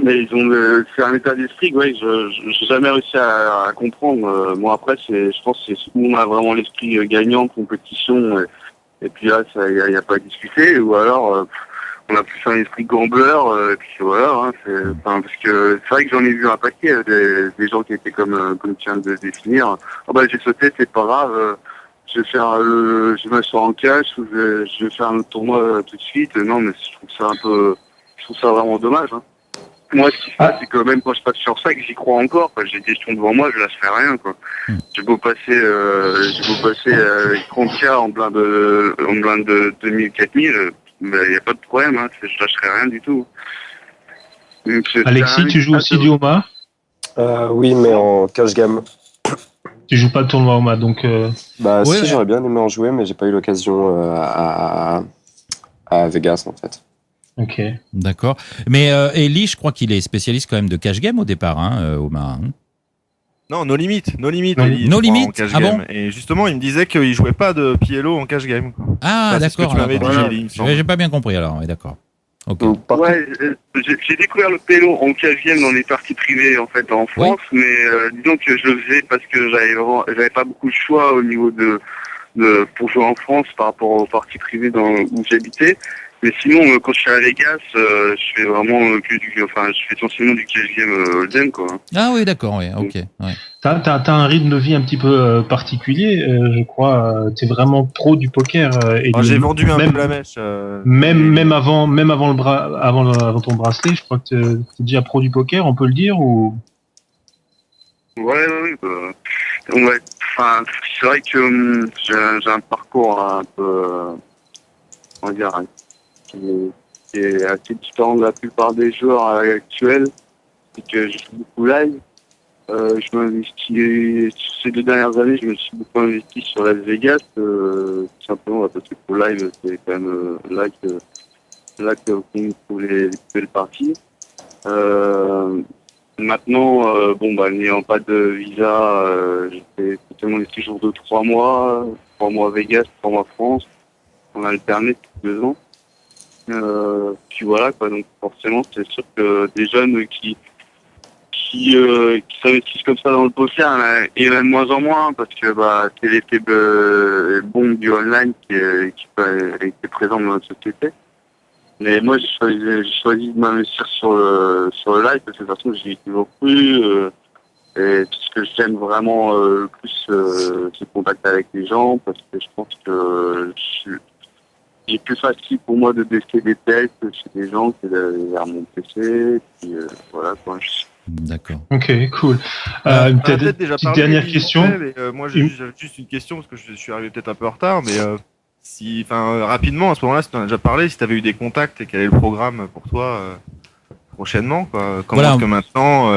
Speaker 4: Mais ils ont c'est un état d'esprit, ouais, j'ai jamais réussi à comprendre. Moi après je pense que c'est où on a vraiment l'esprit gagnant, compétition, et puis là il y a pas à discuter, ou alors on a plus un esprit gambler, et puis voilà, hein, parce que c'est vrai que j'en ai vu un paquet des gens qui étaient comme tu viens de définir. J'ai sauté, c'est pas grave. Je m'assois en cash, ou je vais faire un autre tournoi tout de suite. Non, mais je trouve ça vraiment dommage. Hein. Moi, ce qui se passe, c'est que même quand je passe sur ça, que j'y crois encore, quoi. J'ai des questions devant moi, je lâcherai rien, quoi. J'ai beau passer 30K en blinde de 2000, 4000, il n'y a pas de problème, hein, je lâcherai rien du tout. Donc,
Speaker 2: Alexis, tu joues aussi du Oma?
Speaker 3: Oui, mais en cash game.
Speaker 2: Tu joues pas de tournoi Oma, donc...
Speaker 3: Bah
Speaker 1: Ouais,
Speaker 3: si, j'aurais bien aimé en jouer, mais j'ai pas eu l'occasion à Vegas, en fait.
Speaker 2: Ok.
Speaker 1: D'accord. Mais Eli, je crois qu'il est spécialiste quand même de cash game au départ, Omar.
Speaker 5: Non, No Limit, Eli,
Speaker 1: No
Speaker 5: je crois,
Speaker 1: Limit,
Speaker 5: en cash
Speaker 1: ah
Speaker 5: game.
Speaker 1: bon
Speaker 5: Et justement, il me disait qu'il jouait pas de PLO en cash game. Quoi.
Speaker 1: Ah,
Speaker 5: Enfin, c'est ce que
Speaker 1: d'accord.
Speaker 5: tu m'avais dit,
Speaker 1: alors,
Speaker 5: Eli, il me semble.
Speaker 1: j'ai pas bien compris alors, ouais, d'accord. Ok.
Speaker 3: Donc, par contre,
Speaker 4: Ouais, j'ai découvert le PLO en cash-game dans les parties privées en fait en France, mais disons que je le faisais parce que j'avais pas beaucoup de choix au niveau pour jouer en France par rapport aux parties privées où j'habitais. Mais sinon, quand je suis à Vegas, je fais vraiment je fais essentiellement du cash-game hold'em quoi.
Speaker 1: Ah oui, d'accord, ouais, ok. Ouais.
Speaker 2: T'as un rythme de vie un petit peu particulier, je crois. T'es vraiment pro du poker.
Speaker 5: J'ai vendu un peu la mèche.
Speaker 2: Même avant avant ton bracelet, je crois que t'es déjà pro du poker, on peut le dire ou?
Speaker 4: Ouais. Enfin, c'est vrai que j'ai un parcours un peu, on va dire, qui est assez différent de la plupart des joueurs actuels. C'est que je suis beaucoup live. Je m'investis ces 2 dernières années, je me suis beaucoup investi sur Las Vegas, tout simplement parce que pour live, c'est quand même là qu'on trouve les belles parties. Maintenant, n'ayant pas de visa, j'ai fait totalement des séjours de 3 mois, 3 mois Vegas, 3 mois France, on a alterné tous 2 ans. Puis voilà quoi, donc forcément c'est sûr que des jeunes qui s'investissent comme ça dans le poker, il y en a de moins en moins parce que c'est l'effet bombe du online qui est présent dans notre société. Mais moi j'ai choisi de m'investir sur le live parce que de toute façon j'y ai toujours cru. Et tout ce que j'aime vraiment le plus, c'est le contact avec les gens parce que je pense que c'est plus facile pour moi de tester des tests chez des gens que d'aller vers mon PC. Puis voilà quoi.
Speaker 1: D'accord.
Speaker 2: Ok, cool.
Speaker 5: Une petite
Speaker 2: dernière question.
Speaker 5: Moi, j'avais juste une question parce que je suis arrivé peut-être un peu en retard, mais rapidement, à ce moment-là, si tu en as déjà parlé, si tu avais eu des contacts et quel est le programme pour toi prochainement, quoi. Comment est-ce que maintenant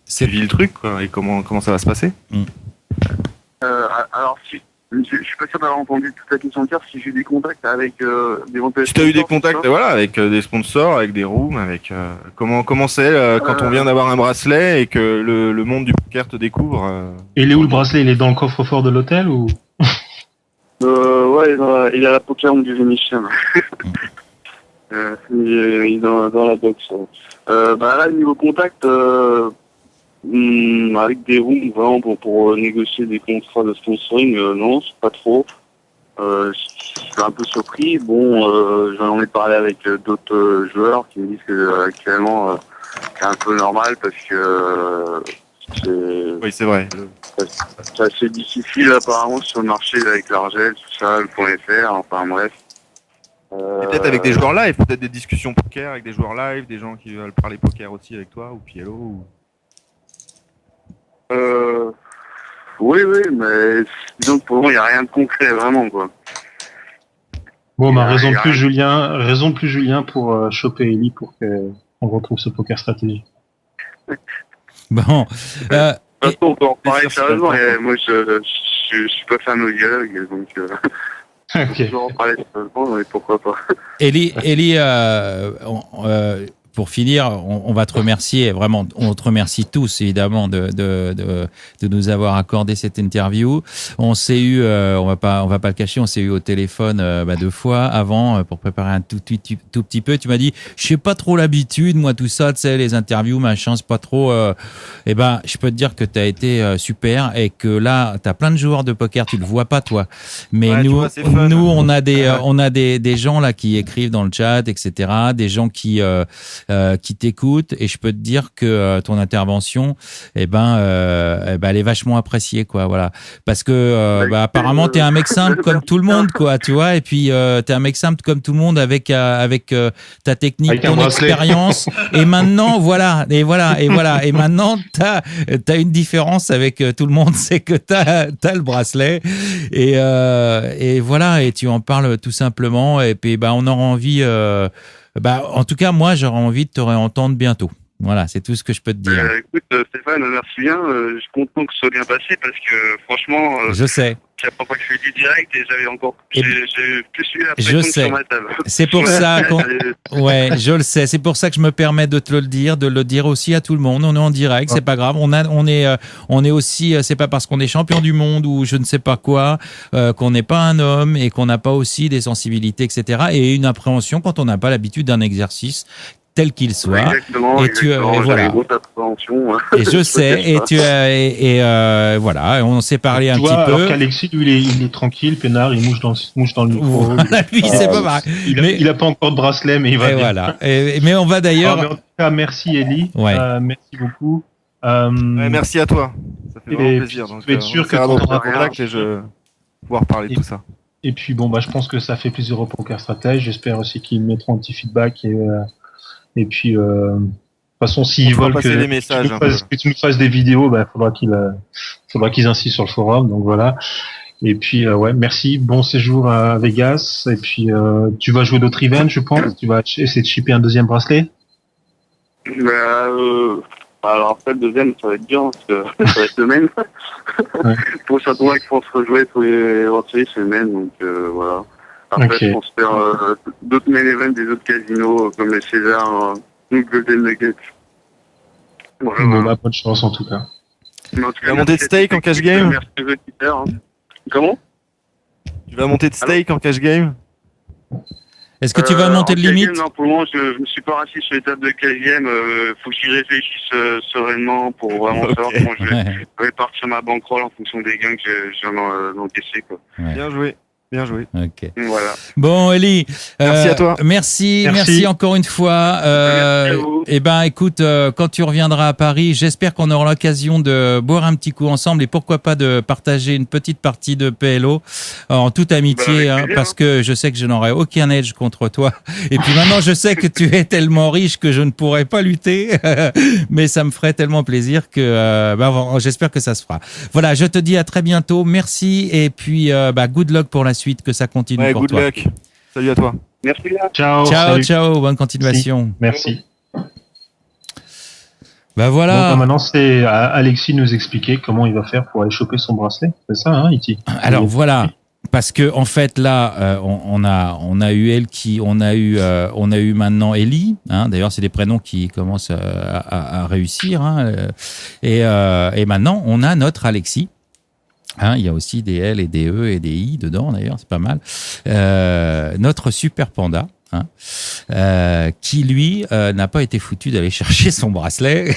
Speaker 5: tu vis le truc, quoi, et comment ça va se passer?
Speaker 4: Alors, je suis pas sûr d'avoir entendu toute la question entière. Si j'ai eu des contacts avec des éventuels.
Speaker 5: Si tu as eu des contacts, avec des sponsors, avec des rooms, avec comment c'est quand on vient d'avoir un bracelet et que le monde du poker te découvre.
Speaker 2: Et il est où le bracelet? Il est dans le coffre-fort de l'hôtel ou?
Speaker 4: Ouais, il est à la poker du Vénitienne. Il est dans la box. Là, niveau contact, avec des rooms vraiment pour négocier des contrats de sponsoring, non, c'est pas trop. Je suis un peu surpris. J'en ai parlé avec d'autres joueurs qui me disent que actuellement c'est un peu normal parce que
Speaker 5: oui, c'est vrai.
Speaker 4: C'est assez difficile apparemment sur le marché avec l'Argel, tout ça, le .fr, enfin bref.
Speaker 5: Et peut-être avec des joueurs live, peut-être des discussions poker avec des joueurs live, des gens qui veulent parler poker aussi avec toi ou PLO ou...
Speaker 4: Oui, mais disons que pour moi, il n'y a rien de concret, vraiment, quoi.
Speaker 2: Bon, raison plus Julien pour choper Eli pour qu'on retrouve ce poker stratégie.
Speaker 1: Bon.
Speaker 4: On peut en parler sérieusement, et moi, je suis pas fan au dialogue, donc...
Speaker 2: Ok.
Speaker 4: Je vais en parler sérieusement, mais pourquoi pas.
Speaker 1: Eli, pour finir, on va te remercier, vraiment, on te remercie tous, évidemment, de nous avoir accordé cette interview. On s'est eu, on va pas le cacher, on s'est eu au téléphone 2 fois avant pour préparer un tout petit peu. Tu m'as dit, je sais pas trop l'habitude, moi, tout ça, tu sais, les interviews, machin, c'est pas trop. Je peux te dire que t'as été super et que là, t'as plein de joueurs de poker, tu le vois pas, toi. Mais
Speaker 5: ouais,
Speaker 1: nous,
Speaker 5: on
Speaker 1: on a des gens là qui écrivent dans le chat, etc., des gens qui qui t'écoutent, et je peux te dire que ton intervention, elle est vachement appréciée, quoi. Voilà, parce que apparemment t'es un mec simple comme tout le monde, quoi, tu vois, et puis t'es un mec simple comme tout le monde avec ta technique,
Speaker 2: avec
Speaker 1: ton expérience, et maintenant et maintenant t'as une différence avec tout le monde, c'est que t'as le bracelet, et voilà, et tu en parles tout simplement, et puis on aura envie, en tout cas moi j'aurais envie de te réentendre bientôt. Voilà, c'est tout ce que je peux te dire.
Speaker 4: Écoute, Stéphane, merci bien. Je suis content que ce soit bien passé parce que franchement,
Speaker 1: je sais.
Speaker 4: C'est la première fois que je fais du direct et j'avais encore j'ai plus suivi la pression
Speaker 1: je sais.
Speaker 4: sur ma table.
Speaker 1: C'est pour ça ouais, je le sais. C'est pour ça que je me permets de te le dire aussi à tout le monde. On est en direct, c'est pas grave. On est aussi, c'est pas parce qu'on est champion du monde ou je ne sais pas quoi qu'on n'est pas un homme et qu'on n'a pas aussi des sensibilités, etc. Et une appréhension quand on n'a pas l'habitude d'un exercice tel qu'il soit.
Speaker 4: Exactement,
Speaker 1: et voilà. Et je sais, voilà, on s'est parlé un petit peu.
Speaker 2: Alors qu'Alexis, lui, il est tranquille, peinard, il mouche dans le micro.
Speaker 1: Voilà, lui, c'est pas pareil.
Speaker 2: Il a pas encore de bracelet, mais il va bien.
Speaker 1: Voilà. Mais on va d'ailleurs.
Speaker 2: Mais en tout cas, merci Elie.
Speaker 1: Ouais.
Speaker 2: Merci beaucoup.
Speaker 5: Merci à toi. Ça fait vraiment plaisir.
Speaker 2: Je vais être sûr que
Speaker 5: on aura contact et je vais pouvoir parler de tout ça.
Speaker 2: Et puis je pense que ça fait plaisir au Poker Stratège. j'espère aussi qu'ils mettront un petit feedback et puis, de toute façon, s'ils veulent que tu nous fasses des vidéos, faudra qu'ils insistent sur le forum. Donc voilà. Et puis, merci. Bon séjour à Vegas. Et puis, tu vas jouer d'autres events, je pense. Tu vas essayer de shipper un deuxième bracelet.
Speaker 4: Alors après, le deuxième, ça va être dur, parce que ça va être le même. Ouais. Pour chaque tournoi qu'il faut se rejouer tous les vendredis, c'est le même. Donc voilà. Après, je pense faire d'autres main events des autres casinos, comme les César, ou Golden Nugget.
Speaker 2: Voilà. Bonne chance en tout cas.
Speaker 5: Tu vas monter de stake en cash game?
Speaker 4: Merci aux éditeurs. Hein. Comment?
Speaker 5: Tu vas monter de stake en cash game?
Speaker 1: Est-ce que tu vas monter de limite?
Speaker 4: Non, pour le moment, je me suis pas rassis sur les tables de cash game. Faut que j'y réfléchisse sereinement pour vraiment savoir comment je vais répartir ma bankroll en fonction des gains que j'ai encaissés.
Speaker 5: Ouais. Bien joué. Bien joué.
Speaker 1: Ok.
Speaker 4: Voilà.
Speaker 1: Bon, Elie.
Speaker 5: Merci à toi.
Speaker 1: Merci encore une fois. Écoute, quand tu reviendras à Paris, j'espère qu'on aura l'occasion de boire un petit coup ensemble et pourquoi pas de partager une petite partie de PLO en toute amitié, parce que je sais que je n'aurai aucun edge contre toi. Et puis maintenant, je sais que tu es tellement riche que je ne pourrais pas lutter, mais ça me ferait tellement plaisir que j'espère que ça se fera. Voilà, je te dis à très bientôt. Merci et puis good luck pour la suite, que ça continue pour toi.
Speaker 5: Good luck. Salut à toi.
Speaker 4: Merci bien.
Speaker 2: Ciao.
Speaker 1: Bonne continuation.
Speaker 2: Merci.
Speaker 1: Voilà.
Speaker 2: Donc, maintenant, c'est à Alexis de nous expliquer comment il va faire pour aller choper son bracelet. C'est ça, hein, Iti?
Speaker 1: Alors voilà. Parce que en fait là, on a eu maintenant Ellie. Hein, d'ailleurs, c'est des prénoms qui commencent à réussir. Hein, et maintenant, on a notre Alexis. Hein, il y a aussi des L et des E et des I dedans, d'ailleurs, c'est pas mal. Notre super panda, qui lui n'a pas été foutu d'aller chercher son bracelet.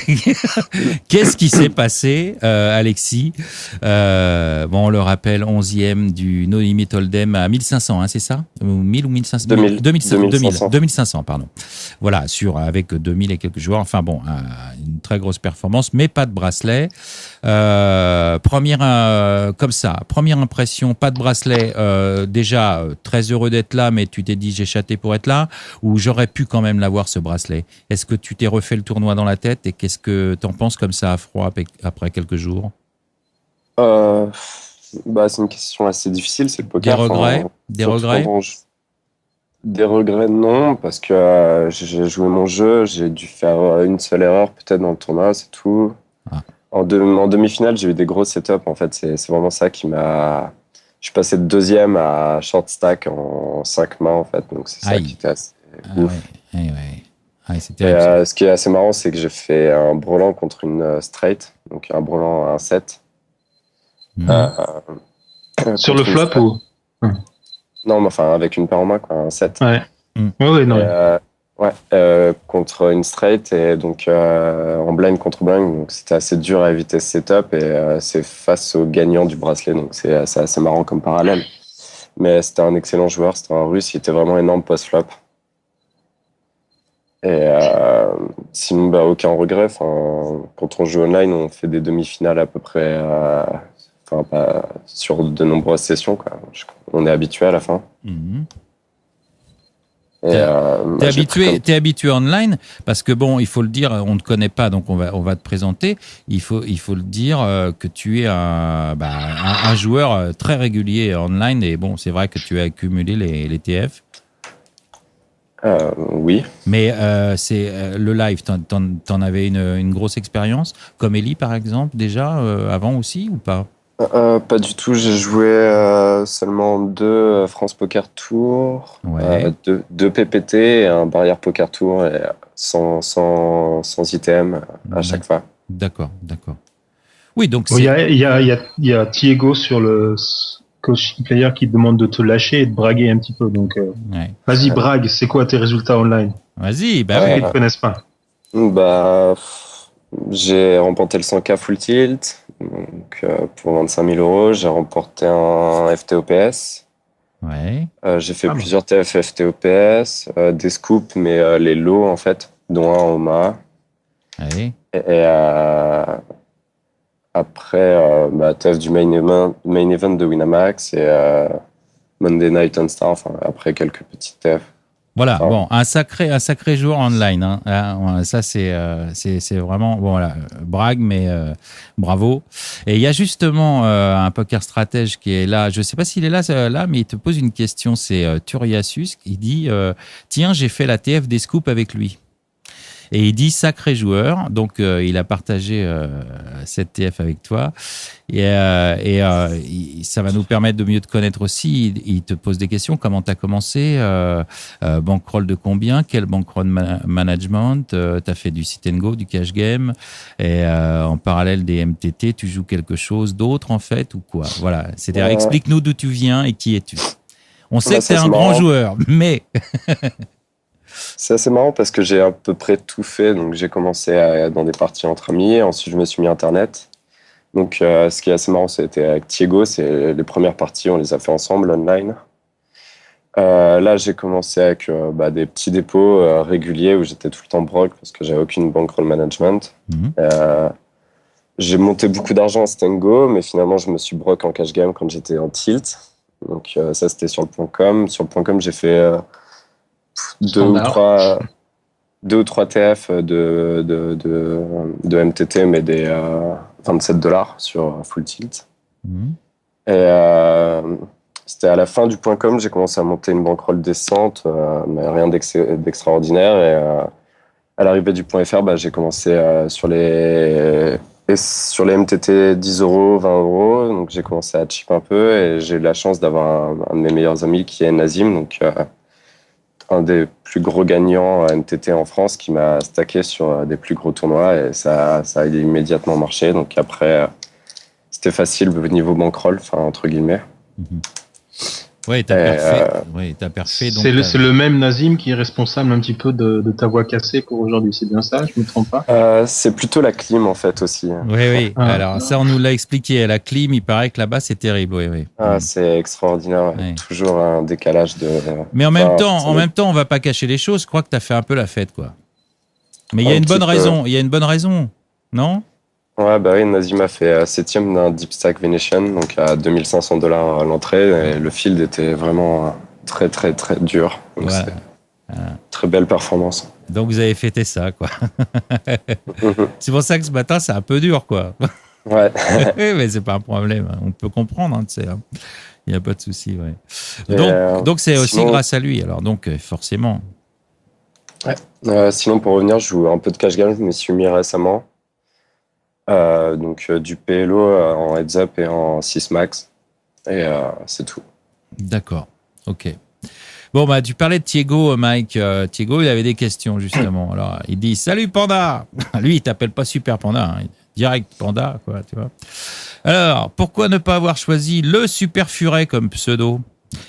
Speaker 1: Qu'est-ce qui s'est passé, Alexis? On le rappelle, 11e du No Limit Hold'em à 1500, hein, c'est ça? Ou 1000 ou 1500? 2500, pardon. Voilà, avec 2000 et quelques joueurs. Enfin bon, une très grosse performance, mais pas de bracelet. Première impression, pas de bracelet. Déjà, très heureux d'être là, mais tu t'es dit j'ai chaté pour être là, ou j'aurais pu quand même l'avoir ce bracelet. Est-ce que tu t'es refait le tournoi dans la tête et qu'est-ce que t'en penses comme ça à froid après quelques jours?
Speaker 3: C'est une question assez difficile, c'est le poker.
Speaker 1: Des regrets?
Speaker 3: Des regrets, non, parce que j'ai joué mon jeu, j'ai dû faire une seule erreur peut-être dans le tournoi, c'est tout. En demi-finale, j'ai eu des gros setups, en fait, c'est vraiment ça qui m'a... Je suis passé de deuxième à short stack en 5 mains, en fait, donc c'est ça qui était assez ouf.
Speaker 1: C'était
Speaker 3: ce qui est assez marrant, c'est que j'ai fait un brelan contre une straight, donc un brelan à un 7.
Speaker 2: Sur le flop ou
Speaker 3: Non, mais enfin, avec une paire en main, quoi, un 7. Contre une straight, et donc en blind contre blind, donc c'était assez dur à éviter ce setup, et c'est face au gagnant du bracelet, donc c'est assez marrant comme parallèle. Mais c'était un excellent joueur, c'était un russe, il était vraiment énorme post-flop. Et sinon, aucun regret. Quand on joue online, on fait des demi-finales à peu près sur de nombreuses sessions, quoi. On est habitué à la fin.
Speaker 1: T'es habitué online parce que bon, il faut le dire, on ne te connaît pas, donc on va te présenter. Il faut le dire que tu es un joueur très régulier online et bon, c'est vrai que tu as accumulé les TF.
Speaker 3: Oui.
Speaker 1: Mais c'est le live, t'en avais une grosse expérience, comme Ellie par exemple déjà avant aussi ou pas?
Speaker 3: Pas du tout. J'ai joué seulement 2 France Poker Tour, 2 PPT et un Barrière Poker Tour et sans ITM à chaque fois.
Speaker 1: D'accord. Oui, donc
Speaker 2: il y a Thiego sur le coach player qui te demande de te lâcher et de braguer un petit peu. Donc, vas-y, brague. C'est quoi tes résultats online?
Speaker 1: Vas-y,
Speaker 2: oui. Ils ne te connaissent pas.
Speaker 3: J'ai remporté le 100K full tilt. Donc, pour 25 000 €, j'ai remporté un FTOPS. J'ai fait plusieurs TF FTOPS, des scoops, mais les lots en fait, dont un au Omaha. Et après, TF du main event de Winamax et Monday Night on Star. Après quelques petites TF.
Speaker 1: Voilà, bon, un sacré joueur online. Hein. Ça, c'est vraiment bon. Voilà, brague, mais bravo. Et il y a justement un poker stratège qui est là. Je sais pas s'il est là, mais il te pose une question. C'est Turiasus qui dit tiens, j'ai fait la TF des scoops avec lui. Et il dit sacré joueur, donc il a partagé cette TF avec toi et ça va nous permettre de mieux te connaître aussi. Il te pose des questions, comment tu as commencé, bankroll de combien, quel bankroll management, tu as fait du sit and go, du cash game et en parallèle des MTT, tu joues quelque chose d'autre en fait ou quoi? Voilà, c'est-à-dire explique-nous d'où tu viens et qui es-tu. On sait que tu es un grand joueur, mais...
Speaker 3: C'est assez marrant parce que j'ai à peu près tout fait. Donc, j'ai commencé dans des parties entre amis. Ensuite, je me suis mis Internet. Donc, ce qui est assez marrant, c'était avec Thiego. C'est les premières parties, on les a fait ensemble, online. Là, j'ai commencé avec des petits dépôts réguliers où j'étais tout le temps broke parce que j'avais aucune bankroll management. J'ai monté beaucoup d'argent en sit and go, mais finalement, je me suis broke en cash game quand j'étais en tilt. Donc, ça, c'était sur le .com. Sur le .com, j'ai fait... 2 ou 3 TF de MTT, mais des $27 sur full tilt. Et c'était à la fin du .com, j'ai commencé à monter une bankroll décente, mais rien d'extraordinaire. Et à l'arrivée du .fr, j'ai commencé sur les MTT 10 €, 20 €. Donc j'ai commencé à chip un peu et j'ai eu la chance d'avoir un de mes meilleurs amis qui est Nazim. Donc un des plus gros gagnants à MTT en France qui m'a stacké sur des plus gros tournois et ça a immédiatement marché. Donc après, c'était facile au niveau bankroll, entre guillemets.
Speaker 1: Oui, t'as parfait.
Speaker 2: C'est le même Nazim qui est responsable un petit peu de ta voix cassée pour aujourd'hui, c'est bien ça? Je me trompe pas?
Speaker 3: C'est plutôt la clim en fait aussi.
Speaker 1: Oui. Alors ça, on nous l'a expliqué. La clim, il paraît que là-bas, c'est terrible. Oui.
Speaker 3: C'est extraordinaire. Toujours un décalage de.
Speaker 1: Mais en même temps, on va pas cacher les choses. Je crois que t'as fait un peu la fête, quoi. Mais il y a une bonne raison. Il y a une bonne raison, non?
Speaker 3: Ouais, oui, Nazim a fait 7e d'un Deep Stack Venetian, donc à $2500 à l'entrée, et le field était vraiment très très très dur. Donc c'est très belle performance.
Speaker 1: Donc vous avez fêté ça, quoi. C'est pour ça que ce matin, c'est un peu dur, quoi.
Speaker 3: Ouais.
Speaker 1: Mais c'est pas un problème, on peut comprendre, tu sais. Il n'y a pas de souci, Donc c'est aussi grâce à lui, alors donc forcément.
Speaker 3: Ouais. Sinon, pour revenir, je joue un peu de cash game, je me suis mis récemment. Donc du PLO en heads up et en 6 max et c'est tout.
Speaker 1: D'accord, ok. Bon, tu parlais de Thiego, Mike. Thiego, il avait des questions justement. Alors il dit salut Panda. Lui, il t'appelle pas Super Panda, hein. Direct Panda, quoi, tu vois. Alors pourquoi ne pas avoir choisi le Super Furet comme pseudo?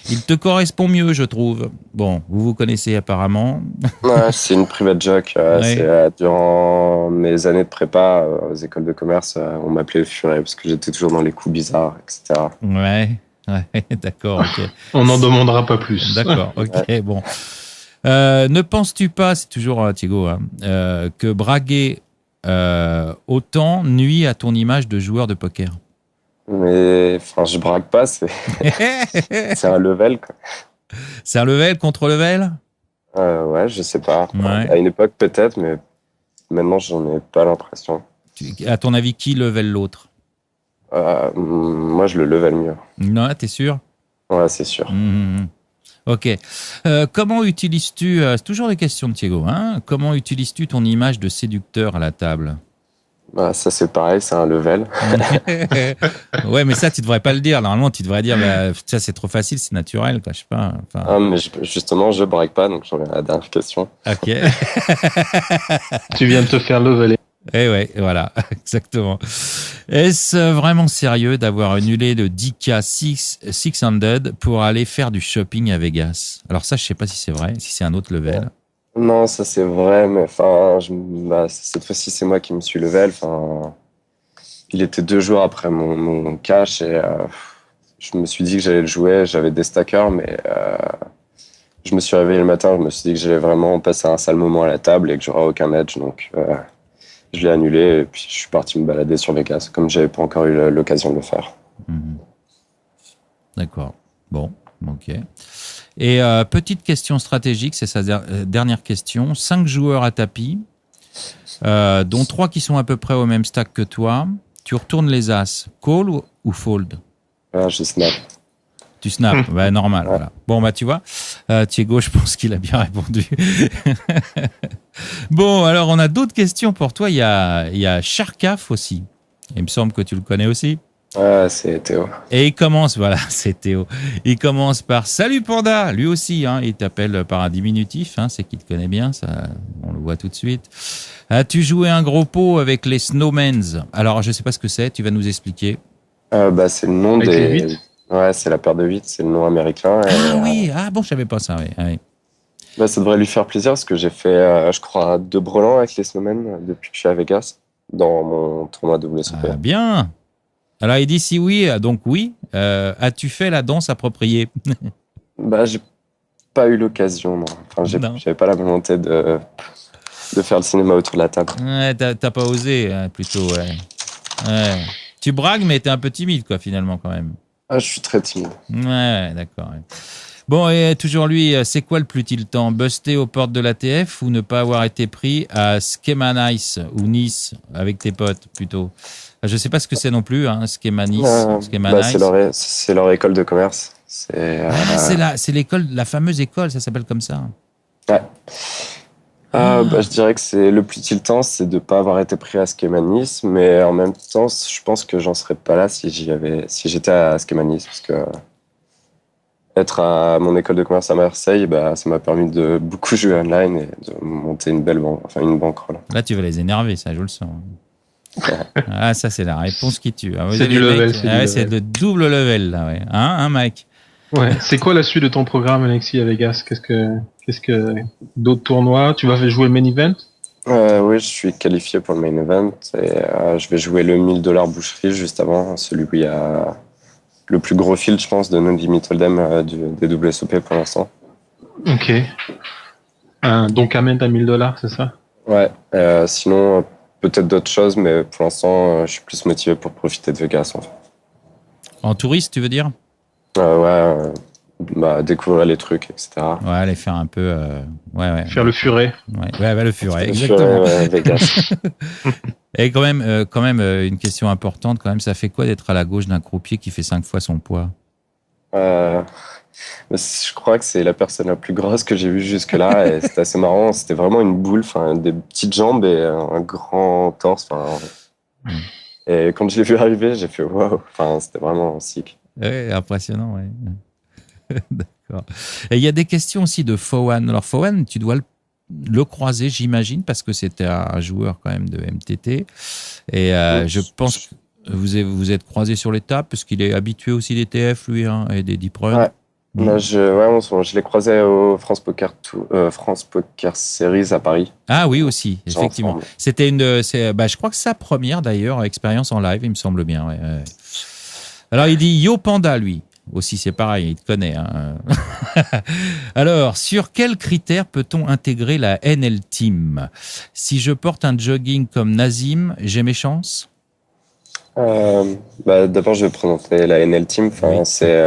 Speaker 1: Il te correspond mieux, je trouve. Bon, vous connaissez apparemment.
Speaker 3: Ouais, c'est une private joke. Durant mes années de prépa aux écoles de commerce, on m'appelait le Furet parce que j'étais toujours dans les coups bizarres, etc.
Speaker 1: Ouais, d'accord, ok.
Speaker 2: On n'en demandera pas plus.
Speaker 1: D'accord, ok, bon. Ne penses-tu pas, c'est toujours Thiago, que braguer autant nuit à ton image de joueur de poker?
Speaker 3: Mais enfin, je braque pas, c'est un level, quoi.
Speaker 1: C'est un level contre level?
Speaker 3: Ouais, je sais pas.
Speaker 1: Ouais.
Speaker 3: À une époque peut-être, mais maintenant j'en ai pas l'impression.
Speaker 1: À ton avis, qui level l'autre?
Speaker 3: Moi, je le level mieux.
Speaker 1: Non, t'es sûr?
Speaker 3: Ouais, c'est sûr.
Speaker 1: Ok. Comment utilises-tu, c'est toujours des questions de Thiago, hein? Comment utilises-tu ton image de séducteur à la table?
Speaker 3: Ça, c'est pareil, c'est un level.
Speaker 1: Ouais, mais ça, tu devrais pas le dire. Normalement, tu devrais dire, ça, c'est trop facile, c'est naturel, quoi. Je sais pas. Enfin...
Speaker 3: mais justement, je braque pas, donc j'en viens à la dernière question.
Speaker 1: Ok.
Speaker 2: Tu viens de te faire leveler.
Speaker 1: Eh ouais, voilà, exactement. Est-ce vraiment sérieux d'avoir annulé le 10K 600 pour aller faire du shopping à Vegas? Alors ça, je sais pas si c'est vrai, si c'est un autre level.
Speaker 3: Non, ça c'est vrai, mais enfin, cette fois-ci, c'est moi qui me suis level. Enfin, il était 2 jours après mon cash et je me suis dit que j'allais le jouer. J'avais des stackers, mais je me suis réveillé le matin. Je me suis dit que j'allais vraiment passer un sale moment à la table et que j'aurais aucun edge, donc je l'ai annulé et puis je suis parti me balader sur Vegas, comme j'avais pas encore eu l'occasion de le faire.
Speaker 1: D'accord. Bon, ok. Et petite question stratégique, c'est sa dernière question. 5 joueurs à tapis, dont 3 qui sont à peu près au même stack que toi. Tu retournes les as, call ou fold?
Speaker 3: Je snap.
Speaker 1: Tu snaps, normal. Voilà. Bon, tu vois, Thiago, je pense qu'il a bien répondu. Bon, alors on a d'autres questions pour toi. Il y a Sharkaf aussi. Il me semble que tu le connais aussi.
Speaker 3: C'est Théo.
Speaker 1: Et il commence, voilà, c'est Théo. Il commence par Salut Panda, lui aussi, hein, il t'appelle par un diminutif, hein, c'est qu'il te connaît bien, ça, on le voit tout de suite. As-tu joué un gros pot avec les Snowmans? Alors, je sais pas ce que c'est, tu vas nous expliquer.
Speaker 3: C'est le nom
Speaker 2: avec
Speaker 3: des.
Speaker 2: Les 8.
Speaker 3: Ouais, c'est la paire de 8, c'est le nom américain.
Speaker 1: Oui, bon, je savais pas ça, oui.
Speaker 3: Ça devrait lui faire plaisir parce que j'ai fait, je crois, 2 brelans avec les Snowmen depuis que je suis à Vegas, dans mon tournoi WSOP.
Speaker 1: Bien. Alors, il dit si oui, donc oui. As-tu fait la danse appropriée?
Speaker 3: J'ai pas eu l'occasion, non. Enfin, j'avais pas la volonté de faire le cinéma autour de la table.
Speaker 1: Ouais, t'as pas osé, plutôt, ouais. Tu bragues, mais t'es un peu timide, quoi, finalement, quand même.
Speaker 3: Je suis très timide.
Speaker 1: Ouais, d'accord. Ouais. Bon, et toujours lui, c'est quoi le plus tiltant? Buster aux portes de l'ATF ou ne pas avoir été pris à Schema Nice ou Nice avec tes potes, plutôt? Je sais pas ce que c'est non plus, hein, Schema Nice, Schema Nice.
Speaker 3: C'est leur école de commerce.
Speaker 1: C'est l'école, la fameuse école, ça s'appelle comme ça.
Speaker 3: Ouais. Je dirais que c'est le plus tiltant, c'est de pas avoir été pris à Schema Nice, mais en même temps, je pense que j'en serais pas là si j'étais à Schema Nice, parce que être à mon école de commerce à Marseille, ça m'a permis de beaucoup jouer online et de monter une bankroll.
Speaker 1: Là, tu vas les énerver, ça, je le sens. Ça, c'est la réponse qui tue.
Speaker 2: C'est du level.
Speaker 1: C'est le double level, là, ouais. Hein, Mike?
Speaker 2: Ouais. C'est quoi la suite de ton programme, Alexis, à Vegas? Qu'est-ce que d'autres tournois? Tu vas jouer le main event?
Speaker 3: Oui, je suis qualifié pour le main event et je vais jouer le $1000 boucherie juste avant, celui où il y a le plus gros field, je pense, de No Limit Hold'em des WSOP pour l'instant.
Speaker 2: Ok. Donc, amène à $1000, c'est ça? Ouais.
Speaker 3: Sinon, peut-être d'autres choses, mais pour l'instant, je suis plus motivé pour profiter de Vegas, en fait.
Speaker 1: En touriste, tu veux dire?
Speaker 3: Découvrir les trucs, etc.
Speaker 1: Ouais, aller faire un peu...
Speaker 2: Faire le furet.
Speaker 1: Ouais, le furet, exactement.
Speaker 3: Vegas.
Speaker 1: Et quand même, une question importante, quand même, ça fait quoi d'être à la gauche d'un croupier qui fait 5 fois son poids?
Speaker 3: Je crois que c'est la personne la plus grosse que j'ai vue jusque-là et c'était assez marrant. C'était vraiment une boule, des petites jambes et un grand torse. Et quand je l'ai vu arriver, j'ai fait wow. C'était vraiment sick.
Speaker 1: Ouais, impressionnant, ouais. D'accord. Et il y a des questions aussi de Fowan. Alors Fowan, tu dois le croiser, j'imagine, parce que c'était un joueur quand même de MTT. Et je pense que vous êtes croisés sur les tables, parce qu'il est habitué aussi des TF, lui, hein, et des Deep Run.
Speaker 3: Ouais. Je l'ai croisé au France Poker Series à Paris.
Speaker 1: Ah oui, aussi, effectivement. C'était je crois que sa première, d'ailleurs, expérience en live, il me semble bien. Ouais. Alors, il dit Yo Panda, lui. Aussi, c'est pareil, il te connaît. Hein. Alors, sur quels critères peut-on intégrer la NL Team? Si je porte un jogging comme Nazim, j'ai mes chances?
Speaker 3: D'abord, je vais présenter la NL Team. Enfin, c'est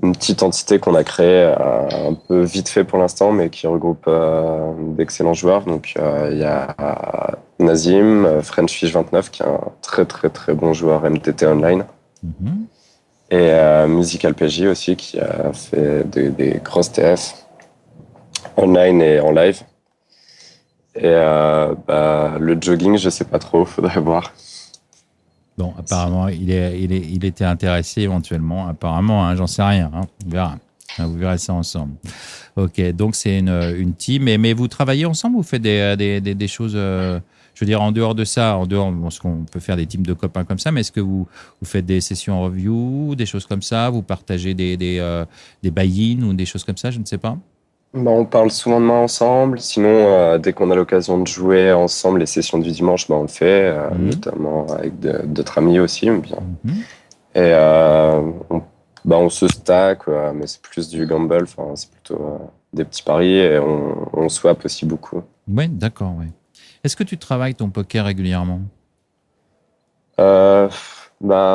Speaker 3: une petite entité qu'on a créée un peu vite fait pour l'instant, mais qui regroupe d'excellents joueurs. Donc, il y a Nazim, Frenchfish29, qui est un très très très bon joueur MTT online. Et Musical PJ aussi, qui a fait des grosses TF online et en live. Et le jogging, je sais pas trop, faudrait voir.
Speaker 1: Bon, apparemment, il était intéressé éventuellement. Apparemment, hein, j'en sais rien. Hein. On verra. Vous verrez ça ensemble. Ok, donc c'est une team. Mais vous travaillez ensemble ou vous faites des choses, je veux dire, en dehors de ça, parce qu'on peut faire des teams de copains comme ça, mais est-ce que vous faites des sessions review, des choses comme ça? Vous partagez des buy-in ou des choses comme ça? Je ne sais pas.
Speaker 3: On parle souvent de main ensemble. Sinon, dès qu'on a l'occasion de jouer ensemble, les sessions du dimanche, on le fait, notamment avec d'autres amis aussi. Bien. Et on se stack, mais c'est plus du gamble. C'est plutôt des petits paris et on swap aussi beaucoup.
Speaker 1: Oui, d'accord. Ouais. Est-ce que tu travailles ton poker régulièrement?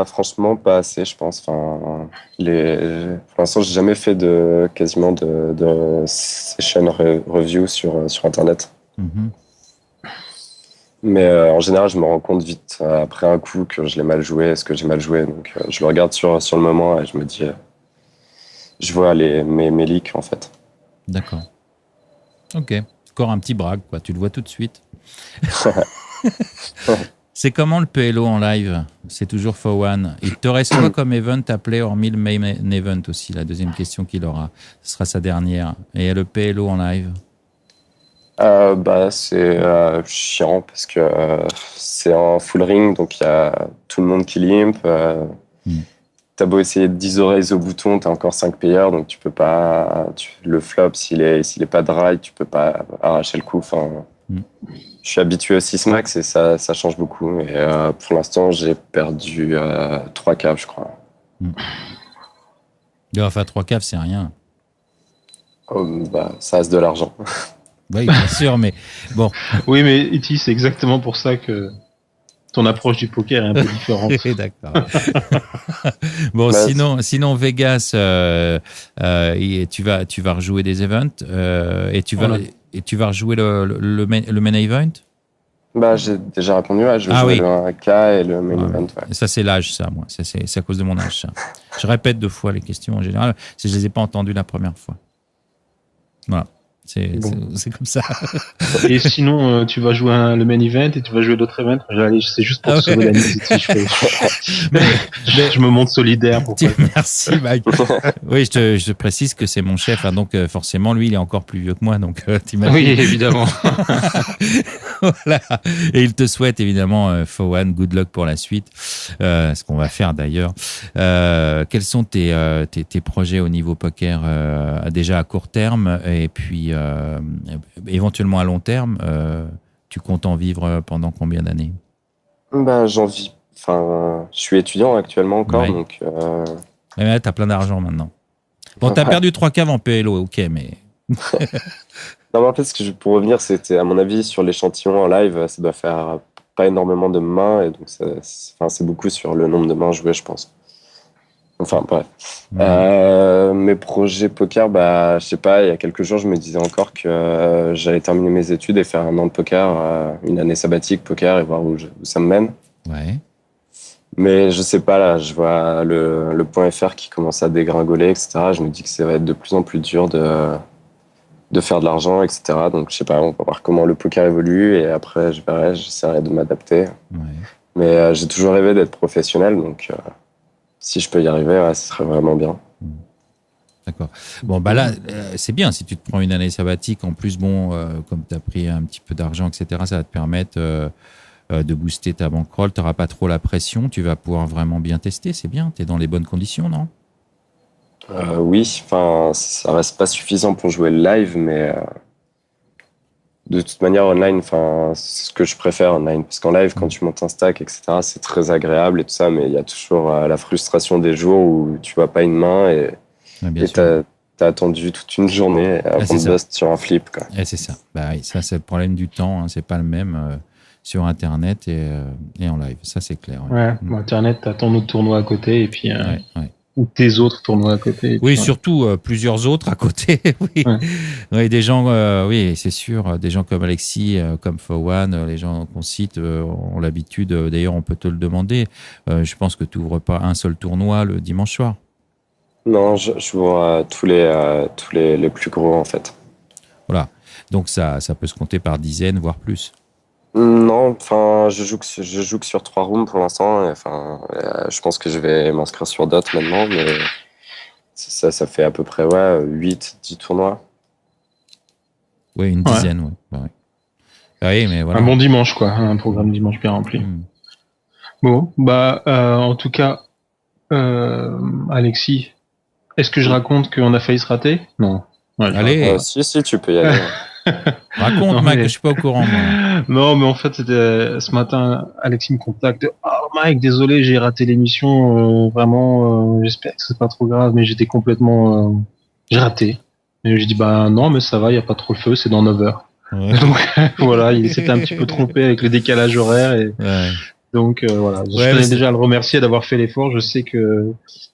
Speaker 3: Franchement, pas assez, je pense. Pour l'instant, j'ai jamais fait quasiment de session review sur Internet. Mais en général, je me rends compte vite après un coup que je l'ai mal joué, est-ce que j'ai mal joué. Donc, je le regarde sur le moment et je me dis, je vois mes leaks en fait.
Speaker 1: D'accord. Ok. Encore un petit brag, quoi. Tu le vois tout de suite. C'est comment le PLO en live? C'est toujours for one. Il te reste quoi comme event à play hormis le main event aussi? La deuxième question qu'il aura. Ce sera sa dernière. Et le PLO en live?
Speaker 3: C'est chiant parce que c'est en full ring, donc il y a tout le monde qui limp. T'as beau essayer de 10 oreilles au bouton, t'as encore 5 payeurs, donc tu peux pas. Le flop, s'il est pas dry, tu peux pas arracher le coup. Je suis habitué au 6 max et ça change beaucoup. Et pour l'instant, j'ai perdu 3 caves, je crois.
Speaker 1: Enfin, 3 caves, c'est rien.
Speaker 3: Ça reste de l'argent.
Speaker 1: Oui, bien sûr, mais bon.
Speaker 2: Oui, mais Iti, c'est exactement pour ça que ton approche du poker est un peu différente.
Speaker 1: D'accord. Bon, sinon Vegas, tu vas rejouer des events et tu vas rejouer le main event?
Speaker 3: J'ai déjà répondu, je vais jouer le 1K et le main event. Ouais.
Speaker 1: Ça, c'est l'âge, ça, moi. C'est à cause de mon âge, ça. Je répète 2 fois les questions en général, si je les ai pas entendues la première fois. Voilà. C'est comme ça.
Speaker 2: Et sinon, tu vas jouer le main event et tu vas jouer d'autres events. C'est juste pour te sauver la mise. Je me montre solidaire.
Speaker 1: Merci, Mike. Oui, je te précise que c'est mon chef, hein, donc forcément, lui, il est encore plus vieux que moi. Donc, t'imagines.
Speaker 2: Oui, évidemment.
Speaker 1: Voilà. Et il te souhaite évidemment, for one, good luck pour la suite. Ce qu'on va faire d'ailleurs. Quels sont tes projets au niveau poker déjà à court terme et puis éventuellement à long terme, tu comptes en vivre pendant combien d'années?
Speaker 3: J'en vis. Je suis étudiant actuellement encore, donc.
Speaker 1: Mais t'as plein d'argent maintenant. Bon, t'as perdu 3 caves en PLO, ok, mais.
Speaker 3: Non, mais en fait, pour revenir, c'était à mon avis sur l'échantillon en live, ça doit faire pas énormément de mains et donc c'est beaucoup sur le nombre de mains jouées, je pense. Enfin, bref. Mes projets poker, je sais pas, il y a quelques jours, je me disais encore que j'allais terminer mes études et faire 1 an de poker, une année sabbatique poker et voir où ça me mène.
Speaker 1: Ouais.
Speaker 3: Mais je sais pas, là, je vois le point .fr qui commence à dégringoler, etc. Je me dis que ça va être de plus en plus dur de faire de l'argent, etc. Donc, je sais pas, on va voir comment le poker évolue et après, j'essaierai de m'adapter. Ouais. Mais j'ai toujours rêvé d'être professionnel, donc... si je peux y arriver, ce serait vraiment bien.
Speaker 1: D'accord. Bon, là, c'est bien. Si tu te prends une année sabbatique, en plus, comme tu as pris un petit peu d'argent, etc., ça va te permettre de booster ta bankroll. Tu n'auras pas trop la pression. Tu vas pouvoir vraiment bien tester. C'est bien. Tu es dans les bonnes conditions, non?
Speaker 3: Oui. Ça reste pas suffisant pour jouer le live, mais de toute manière, online, c'est ce que je préfère online. Parce qu'en live, quand tu montes un stack, etc., c'est très agréable et tout ça, mais il y a toujours la frustration des jours où tu vois pas une main et t'as attendu toute une journée avant de bust sur un flip, quoi.
Speaker 1: Et c'est ça. Bah oui, ça, c'est le problème du temps. Hein. C'est pas le même sur Internet et en live. Ça, c'est clair.
Speaker 2: Ouais, Internet, t'as ton autre tournoi à côté et puis ou tes autres tournois à côté.
Speaker 1: Oui, surtout plusieurs autres à côté. Oui, ouais, des gens, oui, c'est sûr, des gens comme Alexis, comme Fowan, les gens qu'on cite ont l'habitude. D'ailleurs, on peut te le demander. Je pense que tu n'ouvres pas un seul tournoi le dimanche soir.
Speaker 3: Non, je vois tous les plus gros en fait.
Speaker 1: Voilà, donc ça peut se compter par dizaines, voire plus.
Speaker 3: Non, je joue que sur 3 rooms pour l'instant. Je pense que je vais m'inscrire sur d'autres maintenant, mais ça fait à peu près 8-10 tournois.
Speaker 1: Oui, une dizaine, ouais. Oui, mais voilà.
Speaker 2: Un bon dimanche, quoi, un programme dimanche bien rempli. Bon, en tout cas, Alexis, est-ce que je raconte qu'on a failli se rater? Non.
Speaker 1: Ouais, allez.
Speaker 3: Si, tu peux y aller.
Speaker 1: Raconte, Mike, je suis pas au courant, moi.
Speaker 2: Non, mais en fait, c'était ce matin, Alexis me contacte. Oh, Mike, désolé, j'ai raté l'émission. Vraiment, j'espère que c'est pas trop grave, mais j'étais complètement, j'ai raté. Et je dis, non, mais ça va, y a pas trop le feu, c'est dans 9 heures. Ouais. Donc, voilà, il s'était un petit peu trompé avec le décalage horaire et, donc, voilà. Je tenais déjà à le remercier d'avoir fait l'effort. Je sais que,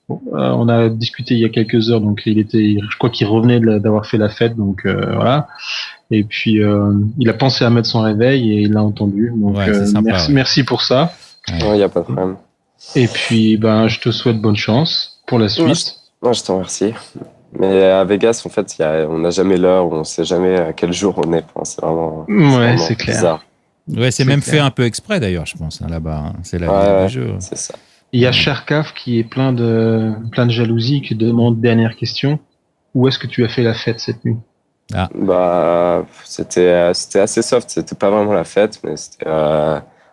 Speaker 2: on a discuté il y a quelques heures, donc je crois qu'il revenait d'avoir fait la fête, donc, voilà. Et puis, il a pensé à mettre son réveil et il l'a entendu. Donc, sympa, merci pour ça.
Speaker 3: Il n'y a pas de problème.
Speaker 2: Et puis, je te souhaite bonne chance pour la suite.
Speaker 3: Je t'en remercie. Mais à Vegas, en fait, on n'a jamais l'heure, on ne sait jamais à quel jour on est. C'est vraiment,
Speaker 2: c'est clair.
Speaker 3: Bizarre.
Speaker 1: Ouais, c'est même clair. Fait un peu exprès d'ailleurs, je pense, là-bas. C'est la vie du jeu.
Speaker 3: C'est ça.
Speaker 2: Il y a Sharkaf qui est plein de jalousie, qui demande dernière question. Où est-ce que tu as fait la fête cette nuit?
Speaker 3: C'était assez soft, c'était pas vraiment la fête, mais c'était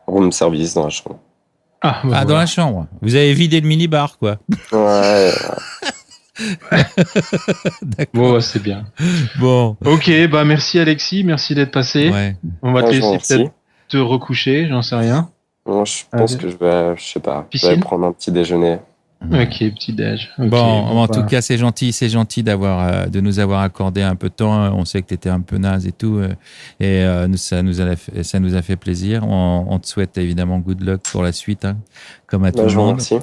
Speaker 3: room service dans la chambre.
Speaker 1: Dans la chambre. Vous avez vidé le minibar, quoi.
Speaker 3: Ouais.
Speaker 2: D'accord. Bon, c'est bien.
Speaker 1: Bon.
Speaker 2: Ok, merci Alexis, merci d'être passé.
Speaker 1: Ouais.
Speaker 2: On va te laisser peut-être te recoucher, j'en sais rien.
Speaker 3: Non, je pense que je vais prendre un petit déjeuner.
Speaker 2: Ok, petit déj. Okay,
Speaker 1: en tout cas, c'est gentil de nous avoir accordé un peu de temps. On sait que tu étais un peu naze et tout, et ça nous a fait plaisir. On te souhaite évidemment good luck pour la suite, hein, comme à tout le monde.
Speaker 3: Merci.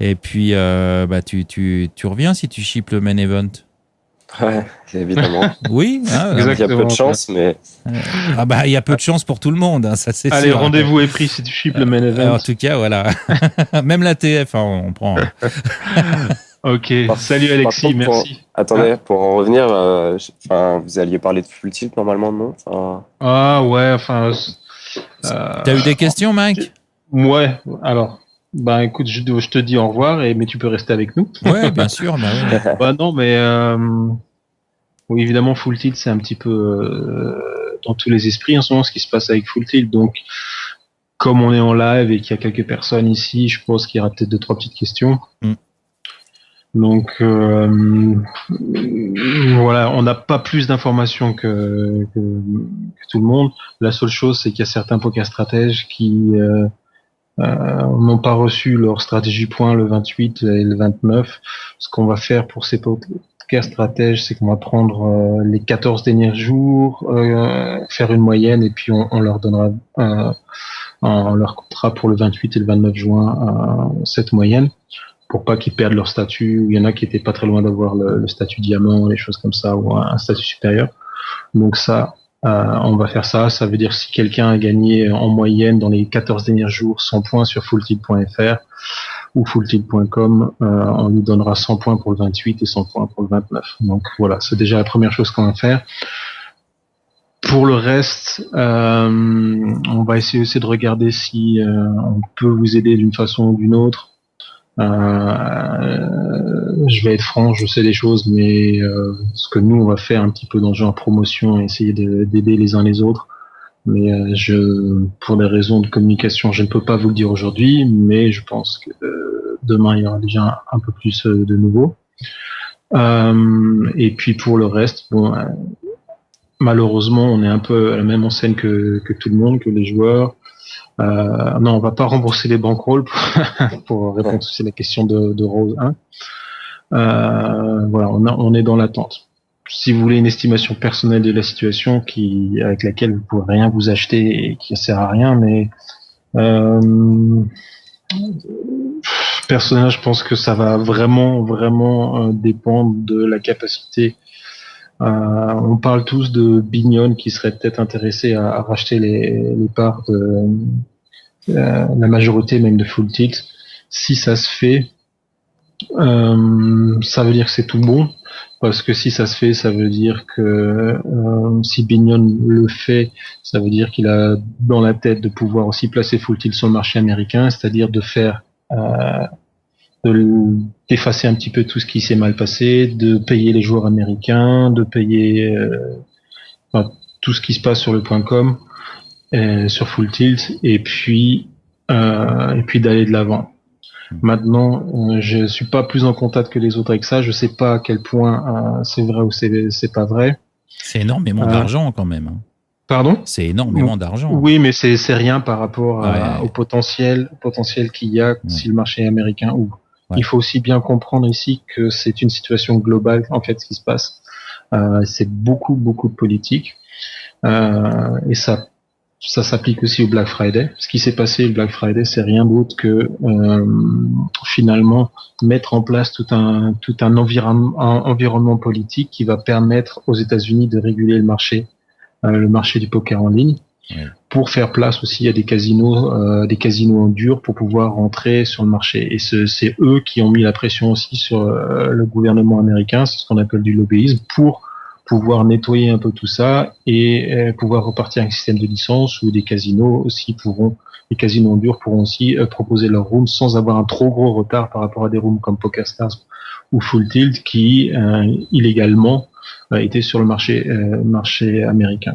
Speaker 1: Et puis, tu reviens si tu shippes le main event.
Speaker 3: Ouais, évidemment.
Speaker 1: Oui,
Speaker 3: il y a peu de chance, mais.
Speaker 1: Il y a peu de chance pour tout le monde, hein, ça c'est sûr.
Speaker 2: Allez, rendez-vous est pris si tu shippes le main event.
Speaker 1: En tout cas, voilà. Même la TF, on prend.
Speaker 2: Ok, salut Alexis, merci.
Speaker 3: Pour en revenir, vous alliez parler de full tilt normalement, non?
Speaker 2: T'as
Speaker 1: eu des questions, Mike?
Speaker 2: Ouais, alors. Écoute, je te dis au revoir, mais tu peux rester avec nous.
Speaker 1: Ouais, bien sûr.
Speaker 2: Non, mais oui, évidemment, Full Tilt, c'est un petit peu dans tous les esprits en ce moment ce qui se passe avec Full Tilt. Donc, comme on est en live et qu'il y a quelques personnes ici, je pense qu'il y aura peut-être 2-3 petites questions. Donc, voilà, on n'a pas plus d'informations que tout le monde. La seule chose, c'est qu'il y a certains poker stratèges qui n'ont pas reçu leur stratégie point le 28 et le 29. Ce qu'on va faire pour ces poker stratèges, c'est qu'on va prendre les 14 derniers jours, faire une moyenne et puis on leur donnera on leur comptera pour le 28 et le 29 juin cette moyenne pour pas qu'ils perdent leur statut. Il y en a qui étaient pas très loin d'avoir le statut diamant, les choses comme ça, ou un statut supérieur. Donc ça, on va faire ça. Ça veut dire si quelqu'un a gagné en moyenne dans les 14 derniers jours 100 points sur fulltilt.fr ou fulltilt.com, on lui donnera 100 points pour le 28 et 100 points pour le 29. Donc voilà, c'est déjà la première chose qu'on va faire. Pour le reste, on va essayer aussi de regarder si on peut vous aider d'une façon ou d'une autre. Je vais être franc, je sais des choses, mais ce que nous on va faire un petit peu dans le genre promotion et essayer d'aider les uns les autres. Mais pour des raisons de communication, je ne peux pas vous le dire aujourd'hui, mais je pense que demain il y aura déjà un peu plus de nouveau. Et puis pour le reste, malheureusement, on est un peu à la même enseigne que tout le monde, que les joueurs. Non, on va pas rembourser les bankrolls pour répondre à la question de Rose 1. Voilà, on est dans l'attente. Si vous voulez une estimation personnelle de la situation avec laquelle vous pouvez rien vous acheter et qui ne sert à rien, mais personnellement, je pense que ça va vraiment dépendre de la capacité. On parle tous de Bignon qui serait peut-être intéressé à racheter les parts de la majorité même de Full Tilt. Si ça se fait, ça veut dire que c'est tout bon, parce que si ça se fait, ça veut dire que si Bignon le fait, ça veut dire qu'il a dans la tête de pouvoir aussi placer Full Tilt sur le marché américain, c'est-à-dire de faire d'effacer un petit peu tout ce qui s'est mal passé, de payer les joueurs américains, de payer tout ce qui se passe sur le .com, sur Full Tilt, et puis d'aller de l'avant. Maintenant, je suis pas plus en contact que les autres avec ça. Je sais pas à quel point c'est vrai ou c'est pas vrai.
Speaker 1: C'est énormément d'argent quand même.
Speaker 2: Pardon ?
Speaker 1: C'est énormément d'argent.
Speaker 2: Oui, mais c'est rien par rapport au potentiel qu'il y a si le marché américain ouvre. Ouais. Il faut aussi bien comprendre ici que c'est une situation globale en fait ce qui se passe. C'est beaucoup de politique et ça s'applique aussi au Black Friday. Ce qui s'est passé le Black Friday, c'est rien d'autre que finalement mettre en place tout un environnement politique qui va permettre aux États-Unis de réguler le marché du poker en ligne, pour faire place aussi à des casinos en dur pour pouvoir rentrer sur le marché. Et c'est eux qui ont mis la pression aussi sur le gouvernement américain, c'est ce qu'on appelle du lobbyisme, pour pouvoir nettoyer un peu tout ça et pouvoir repartir à un système de licence où les casinos en dur pourront aussi proposer leurs rooms sans avoir un trop gros retard par rapport à des rooms comme PokerStars ou Full Tilt qui illégalement étaient sur le marché américain.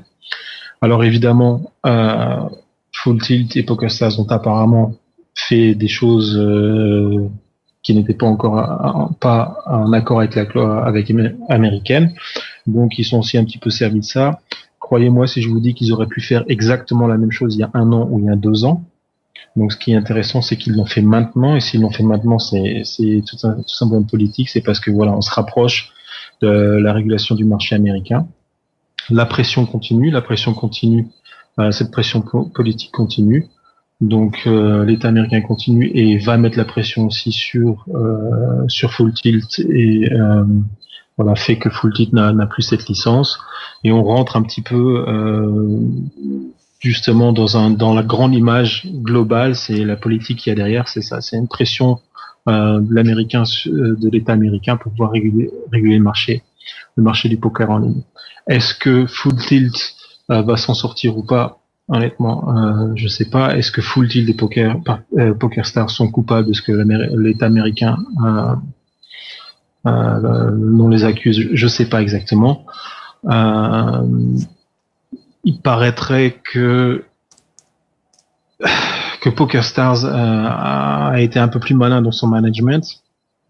Speaker 2: Alors évidemment, Full Tilt et PokerStars ont apparemment fait des choses qui n'étaient pas encore pas en accord avec la loi américaine. Donc ils sont aussi un petit peu servis de ça. Croyez-moi si je vous dis qu'ils auraient pu faire exactement la même chose il y a 1 an ou il y a 2 ans. Donc ce qui est intéressant, c'est qu'ils l'ont fait maintenant. Et s'ils l'ont fait maintenant, c'est tout simplement politique. C'est parce que voilà, on se rapproche de la régulation du marché américain. La pression continue, cette pression politique continue. Donc l'État américain continue et va mettre la pression aussi sur Full Tilt et fait que Full Tilt n'a plus cette licence et on rentre un petit peu justement dans la grande image globale, c'est la politique qu'il y a derrière, c'est ça, c'est une pression de l'État américain pour pouvoir réguler le marché du poker en ligne. Est-ce que Full Tilt va s'en sortir ou pas? Honnêtement, je sais pas. Est-ce que Full Tilt et PokerStars sont coupables de ce que l'État américain non les accuse? Je sais pas exactement. Il paraîtrait que PokerStars a été un peu plus malin dans son management.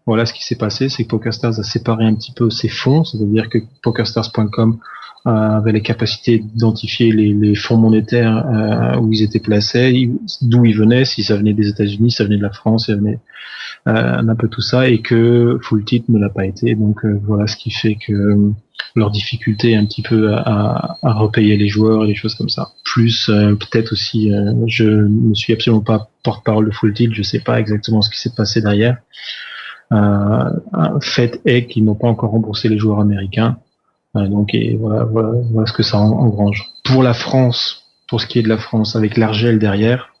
Speaker 2: Voilà ce qui s'est passé, c'est que PokerStars a séparé un petit peu ses fonds, c'est-à-dire que PokerStars.com avait les capacités d'identifier les fonds monétaires où ils étaient placés, d'où ils venaient, si ça venait des États-Unis, ça venait de la France, ça venait un peu tout ça, et que Full Tilt ne l'a pas été. Donc voilà ce qui fait que leur difficulté un petit peu à repayer les joueurs et des choses comme ça. Plus peut-être aussi, je ne suis absolument pas porte-parole de Full Tilt, je sais pas exactement ce qui s'est passé derrière. Fait est qu'ils n'ont pas encore remboursé les joueurs américains. Donc voilà ce que ça engrange. Pour la France, pour ce qui est de la France, avec l'Argel derrière,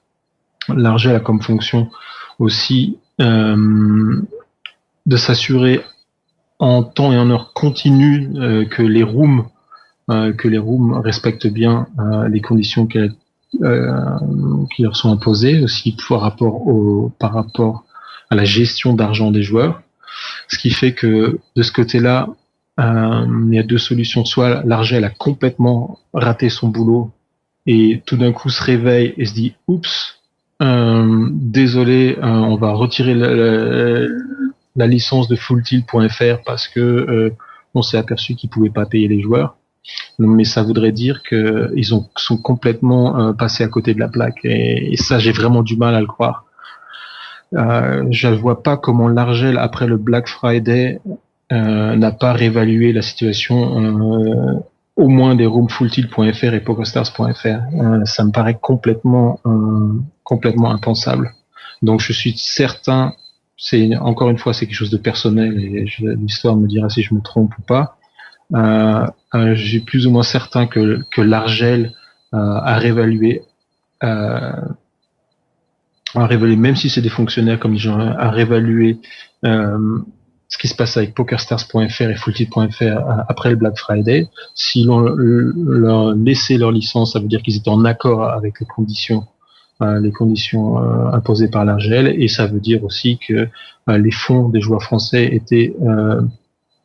Speaker 2: l'Argel a comme fonction aussi de s'assurer en temps et en heure continue que les rooms respectent bien les conditions qui leur sont imposées, aussi par rapport à la gestion d'argent des joueurs. Ce qui fait que de ce côté-là, il y a 2 solutions. Soit l'Argel a complètement raté son boulot et tout d'un coup se réveille et se dit « Oups, désolé, on va retirer la licence de fulltilt.fr parce que on s'est aperçu qu'ils pouvaient pas payer les joueurs. » Mais ça voudrait dire qu'ils sont complètement passés à côté de la plaque. Et ça, j'ai vraiment du mal à le croire. Je ne vois pas comment l'Argel, après le Black Friday, n'a pas réévalué la situation au moins des rooms fulltilt.fr et pokerstars.fr. Ça me paraît complètement impensable. Donc je suis certain, encore une fois, c'est quelque chose de personnel et l'histoire me dira si je me trompe ou pas. J'ai plus ou moins certain que l'Argel a réévalué, même si c'est des fonctionnaires comme gens, a réévalué ce qui se passe avec pokerstars.fr et fulltilt.fr après le Black Friday. S'ils leur laissé leur licence, ça veut dire qu'ils étaient en accord avec les conditions imposées par l'Argel, et ça veut dire aussi que les fonds des joueurs français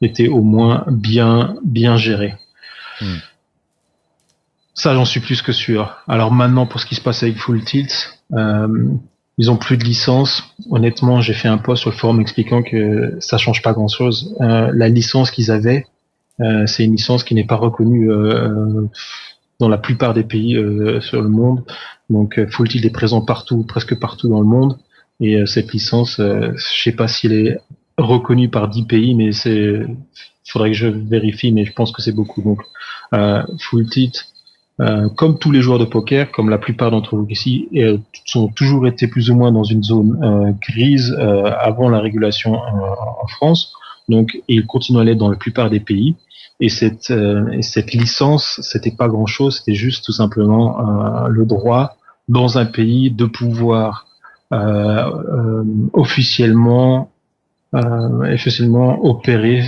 Speaker 2: étaient au moins bien gérés. Ça, j'en suis plus que sûr. Alors maintenant, pour ce qui se passe avec Full Tilt, ils ont plus de licence. Honnêtement, j'ai fait un post sur le forum expliquant que ça change pas grand-chose. La licence qu'ils avaient, c'est une licence qui n'est pas reconnue dans la plupart des pays sur le monde. Donc Full Tilt est présent partout, presque partout dans le monde. Et cette licence, je sais pas s'il est reconnu par 10 pays, mais faudrait que je vérifie, mais je pense que c'est beaucoup. Donc Full Tilt, comme tous les joueurs de poker, comme la plupart d'entre vous ici, ont toujours été plus ou moins dans une zone grise avant la régulation en France. Donc, ils continuent à l'être dans la plupart des pays. Et cette licence, c'était pas grand-chose, c'était juste tout simplement le droit dans un pays de pouvoir officiellement opérer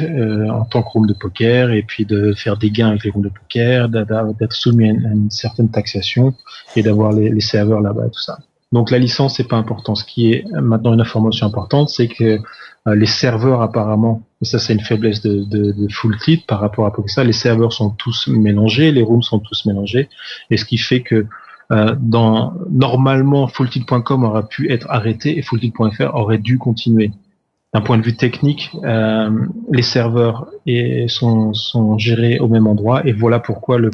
Speaker 2: en tant que room de poker, et puis de faire des gains avec les rooms de poker, d'être soumis à une certaine taxation et d'avoir les serveurs là-bas, tout ça. Donc la licence, c'est pas important. Ce qui est maintenant une information importante, c'est que les serveurs, apparemment, et ça c'est une faiblesse de Full Tilt par rapport à ça, les serveurs sont tous mélangés, les rooms sont tous mélangés, et ce qui fait que normalement fulltilt.com aurait pu être arrêté et fulltilt.fr aurait dû continuer. D'un point de vue technique, les serveurs sont gérés au même endroit, et voilà pourquoi le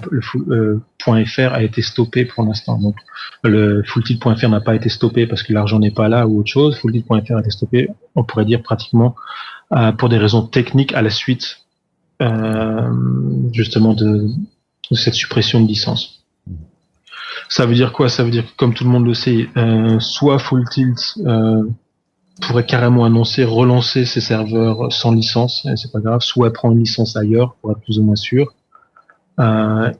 Speaker 2: .fr a été stoppé pour l'instant. Donc le fulltilt.fr n'a pas été stoppé parce que l'argent n'est pas là ou autre chose. Fulltilt.fr a été stoppé, on pourrait dire pratiquement pour des raisons techniques à la suite justement de cette suppression de licence. Ça veut dire quoi? Ça veut dire que, comme tout le monde le sait, soit Full Tilt pourrait carrément relancer ses serveurs sans licence, c'est pas grave, soit prendre une licence ailleurs pour être plus ou moins sûr.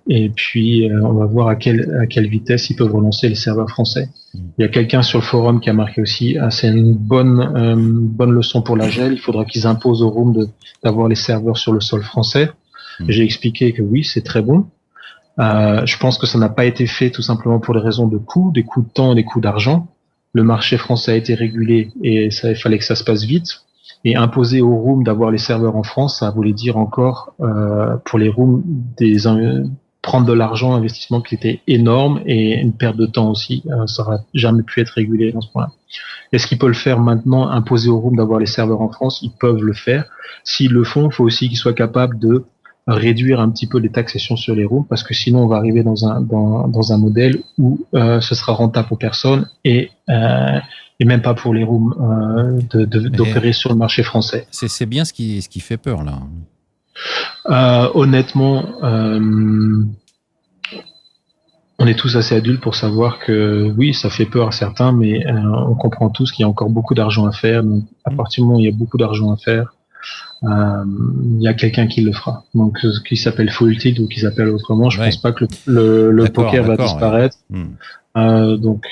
Speaker 2: Et puis on va voir à quelle vitesse ils peuvent relancer les serveurs français. Il y a quelqu'un sur le forum qui a marqué aussi, c'est une bonne leçon pour l'Argel, il faudra qu'ils imposent au room d'avoir les serveurs sur le sol français. J'ai expliqué que oui, c'est très bon. Je pense que ça n'a pas été fait tout simplement pour des raisons de coûts, des coûts de temps, des coûts d'argent. Le marché français a été régulé et il fallait que ça se passe vite. Et imposer aux rooms d'avoir les serveurs en France, ça voulait dire encore pour les rooms prendre de l'argent, investissement qui était énorme, et une perte de temps aussi. Ça n'aurait jamais pu être régulé dans ce point-là. Est-ce qu'ils peuvent le faire maintenant, imposer aux rooms d'avoir les serveurs en France? Ils peuvent le faire. S'ils le font, il faut aussi qu'ils soient capables de réduire un petit peu les taxations sur les rooms, parce que sinon on va arriver dans un modèle où ce sera rentable pour personne et même pas pour les rooms d'opérer sur le marché français.
Speaker 1: C'est bien ce qui fait peur là.
Speaker 2: Honnêtement, on est tous assez adultes pour savoir que oui, ça fait peur à certains, mais on comprend tous qu'il y a encore beaucoup d'argent à faire. Donc, à partir du moment où il y a beaucoup d'argent à faire, il y a quelqu'un qui le fera. Donc, qui s'appelle Full Tilt ou qui s'appelle autrement, je pense pas que le poker va disparaître. Donc,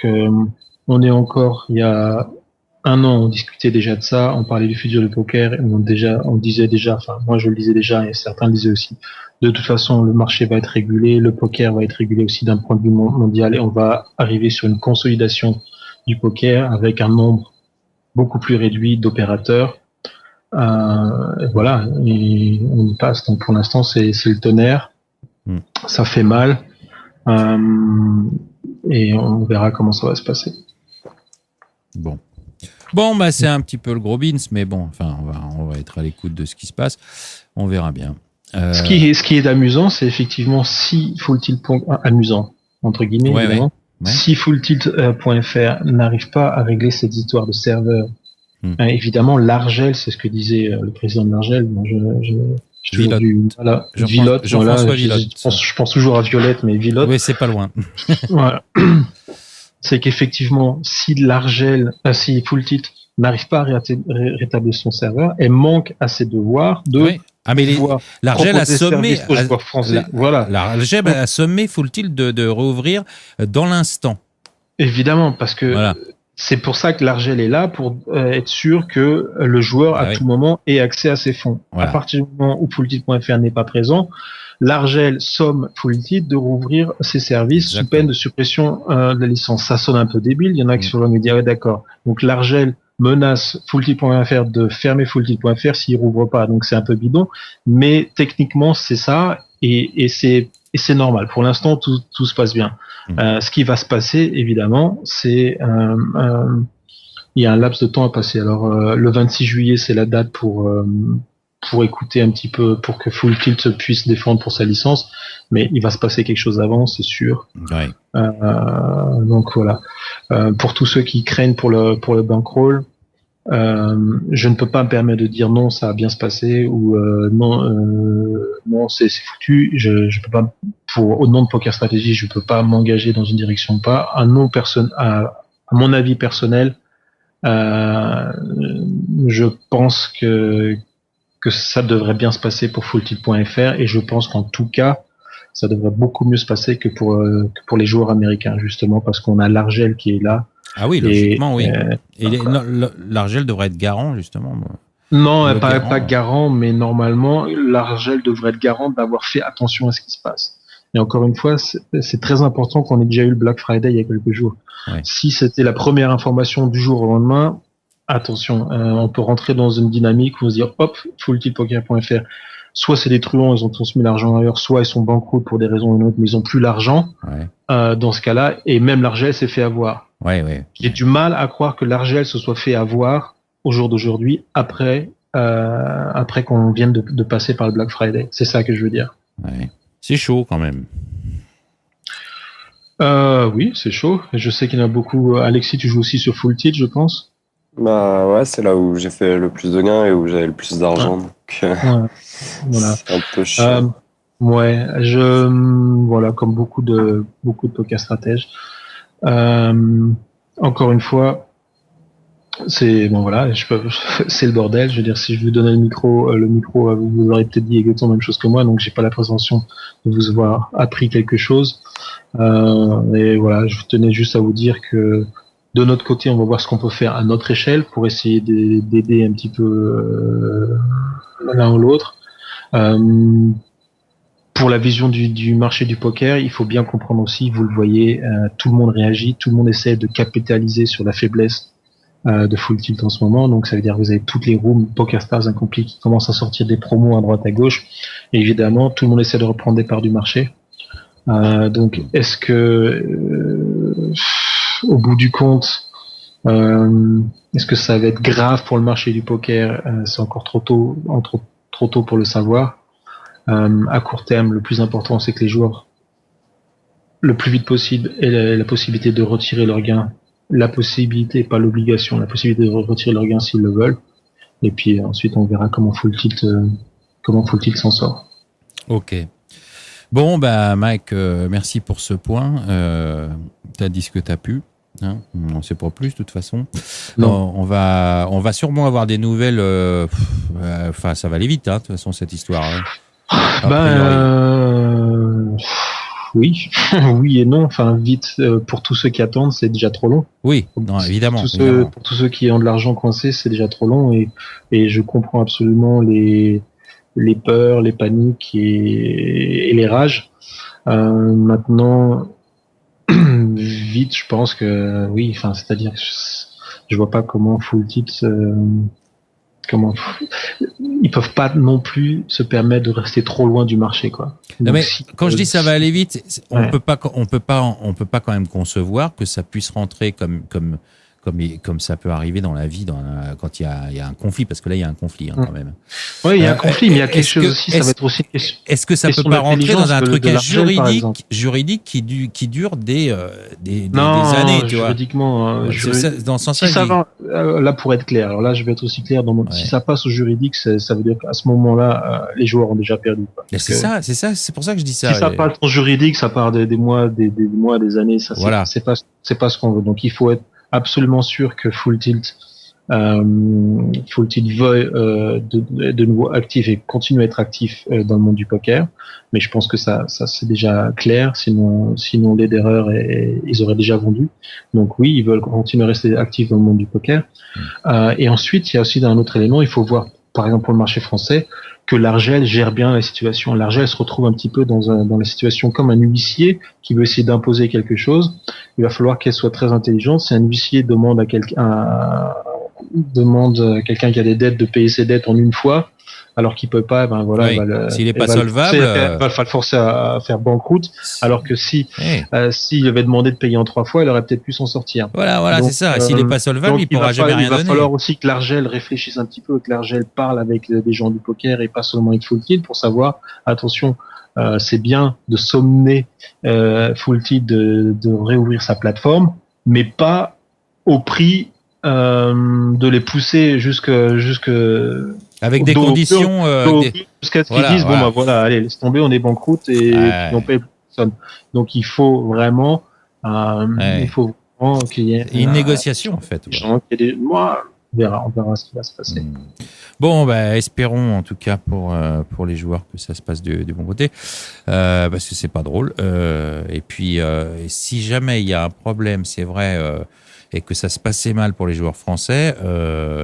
Speaker 2: on est encore, il y a un an, on discutait déjà de ça, on parlait du futur du poker, et on disait déjà, enfin, moi je le disais déjà et certains le disaient aussi, de toute façon, le marché va être régulé, le poker va être régulé aussi d'un point de vue mondial, et on va arriver sur une consolidation du poker avec un nombre beaucoup plus réduit d'opérateurs. Voilà, et on y passe. Donc pour l'instant, c'est le tonnerre. Ça fait mal. Et on verra comment ça va se passer.
Speaker 1: Bon, bah c'est un petit peu le gros beans, mais bon, enfin, on va être à l'écoute de ce qui se passe. On verra bien.
Speaker 2: Ce qui est amusant, c'est effectivement si full tilt amusant entre guillemets évidemment. Ouais. Si fulltilt.fr n'arrive pas à régler cette histoire de serveur, évidemment l'Argel, c'est ce que disait le président de l'Argel. Moi,
Speaker 1: Vilotte.
Speaker 2: Vilotte. Je pense toujours à Violette, mais Vilotte.
Speaker 1: Oui, c'est pas loin.
Speaker 2: Voilà. C'est qu'effectivement, si si fulltilt n'arrive pas à rétablir son serveur, elle manque à ses devoirs de.
Speaker 1: Oui. Ah mais l'Argel a sommé, l'Argel a sommé fulltilt de rouvrir dans l'instant.
Speaker 2: Évidemment, parce que c'est pour ça que l'Argel est là, pour être sûr que le joueur à tout moment ait accès à ses fonds. Voilà. À partir du moment où fulltilt.fr n'est pas présent, l'Argel somme fulltilt de rouvrir ses services sous peine de suppression de la licence. Ça sonne un peu débile, il y en a qui sont là me dire ouais d'accord. Donc l'Argel menace fulltilt.fr de fermer fulltilt.fr s'il rouvre pas, donc c'est un peu bidon, mais techniquement c'est ça et c'est normal. Pour l'instant tout se passe bien. Ce qui va se passer évidemment, c'est il y a un laps de temps à passer. Alors le 26 juillet c'est la date pour écouter un petit peu, pour que fulltilt puisse défendre pour sa licence, mais il va se passer quelque chose avant, c'est sûr.
Speaker 1: Ouais.
Speaker 2: Donc voilà. Pour tous ceux qui craignent pour le bankroll, je ne peux pas me permettre de dire non, ça va bien se passer, ou non, c'est foutu. Je peux pas, au nom de Poker Strategy, je peux pas m'engager dans une direction ou pas. À mon avis personnel, je pense que ça devrait bien se passer pour fulltilt.fr, et je pense qu'en tout cas ça devrait beaucoup mieux se passer que pour les joueurs américains, justement parce qu'on a l'Argel qui est là.
Speaker 1: Ah oui, logiquement, oui. Et l'Argel devrait être garant, justement.
Speaker 2: Non, pas garant, mais normalement l'Argel devrait être garant d'avoir fait attention à ce qui se passe. Et encore une fois, c'est très important qu'on ait déjà eu le Black Friday il y a quelques jours. Ouais. Si c'était la première information du jour au lendemain, attention, on peut rentrer dans une dynamique où on se dit hop, fulltiltpoker.fr, soit c'est des truands, ils ont tous mis l'argent ailleurs, soit ils sont banqueroute pour des raisons ou une autre, mais ils ont plus l'argent. Ouais. Dans ce cas-là, et même l'Argel s'est fait avoir.
Speaker 1: Ouais.
Speaker 2: J'ai du mal à croire que l'Argel se soit fait avoir au jour d'aujourd'hui après qu'on vienne de passer par le Black Friday. C'est ça que je veux dire.
Speaker 1: Ouais. C'est chaud quand même.
Speaker 2: Oui, c'est chaud. Je sais qu'il y en a beaucoup. Alexis, tu joues aussi sur Full Tilt, je pense.
Speaker 3: Bah ouais, c'est là où j'ai fait le plus de gains et où j'avais le plus d'argent. Donc,
Speaker 2: voilà.
Speaker 3: C'est un peu chiant.
Speaker 2: Ouais, voilà, comme beaucoup de poker stratèges. Encore une fois, c'est bon, voilà, c'est le bordel. Je veux dire, si je vous donnais le micro, vous aurez peut-être dit exactement la même chose que moi, donc j'ai pas la prétention de vous avoir appris quelque chose. Et voilà, je tenais juste à vous dire que de notre côté, on va voir ce qu'on peut faire à notre échelle pour essayer d'aider un petit peu l'un ou l'autre. Pour la vision du marché du poker, il faut bien comprendre aussi, vous le voyez, tout le monde réagit, tout le monde essaie de capitaliser sur la faiblesse de Full Tilt en ce moment. Donc ça veut dire que vous avez toutes les rooms Poker Stars incompris qui commencent à sortir des promos à droite à gauche. Et évidemment, tout le monde essaie de reprendre des parts du marché. Donc est-ce que au bout du compte, est-ce que ça va être grave pour le marché du poker? C'est encore trop tôt pour le savoir. À court terme, le plus important, c'est que les joueurs, le plus vite possible, aient la possibilité de retirer leurs gains. La possibilité, pas l'obligation, la possibilité de retirer leurs gains s'ils le veulent. Et puis ensuite, on verra comment Full Tilt s'en sort.
Speaker 1: Ok. Bon, bah Mike, merci pour ce point. T'as dit ce que t'as pu. Hein, on sait pas plus de toute façon. Non. On va sûrement avoir des nouvelles. Enfin, ça va aller vite, hein, de toute façon, cette histoire. Hein.
Speaker 2: Oui, oui et non. Enfin, vite pour tous ceux qui attendent, c'est déjà trop long.
Speaker 1: Oui, non, évidemment.
Speaker 2: Pour tous ceux qui ont de l'argent coincé, c'est déjà trop long et je comprends absolument les peurs, les paniques et les rages. Maintenant, vite, je pense que oui. Enfin, c'est-à-dire que je vois pas comment Full Tilt. Ils peuvent pas non plus se permettre de rester trop loin du marché, quoi.
Speaker 1: Non, mais quand je dis ça va aller vite, on peut pas quand même concevoir que ça puisse rentrer comme comme ça peut arriver dans la vie quand il y a un conflit, parce que là il y a un conflit quand même.
Speaker 2: Oui, il y a un conflit, mais il y a quelque chose aussi, ça va être aussi une question.
Speaker 1: Est-ce que ça peut pas rentrer dans un truc juridique qui dure des années, tu vois?
Speaker 2: Juridiquement,
Speaker 1: dans ce sens-là.
Speaker 2: Si ça va, là pour être clair, alors là je vais être aussi clair si ça passe au juridique, ça veut dire qu'à ce moment-là, les joueurs ont déjà perdu.
Speaker 1: C'est pour ça que je dis ça.
Speaker 2: Si ça passe au juridique, ça part des mois, des années, ça c'est pas ce qu'on veut. Donc il faut être absolument sûr que Full Tilt veuille de nouveau actif et continue à être actif dans le monde du poker. Mais je pense que ça c'est déjà clair. Sinon les d'erreur ils auraient déjà vendu. Donc oui, ils veulent continuer à rester actifs dans le monde du poker. Et ensuite, il y a aussi un autre élément. Il faut voir, par exemple pour le marché français, que l'Argel gère bien la situation. L'Argel se retrouve un petit peu dans la situation comme un huissier qui veut essayer d'imposer quelque chose. Il va falloir qu'elle soit très intelligente. Si un huissier demande à quelqu'un qui a des dettes de payer ses dettes en une fois, alors qu'il peut pas,
Speaker 1: s'il est pas solvable,
Speaker 2: va le forcer à faire banqueroute. Alors que s'il avait demandé de payer en 3 fois, il aurait peut-être pu s'en sortir.
Speaker 1: Voilà, c'est ça. S'il est pas solvable, il pourra jamais rien donner.
Speaker 2: Il va falloir aussi que l'Argel réfléchisse un petit peu, que l'Argel parle avec des gens du poker et pas seulement avec Full Tilt pour savoir, attention, c'est bien de sommer Full Tilt de réouvrir sa plateforme, mais pas au prix de les pousser jusque
Speaker 1: avec des conditions
Speaker 2: jusqu'à ce qu'ils disent allez, laisse tomber, on est banqueroute et on paye personne. Donc il faut vraiment qu'il y ait
Speaker 1: une négociation en fait.
Speaker 2: On verra ce qui va se passer.
Speaker 1: Bon, espérons en tout cas pour les joueurs que ça se passe du bon côté, parce que c'est pas drôle. Et puis si jamais il y a un problème, c'est vrai. Et que ça se passait mal pour les joueurs français,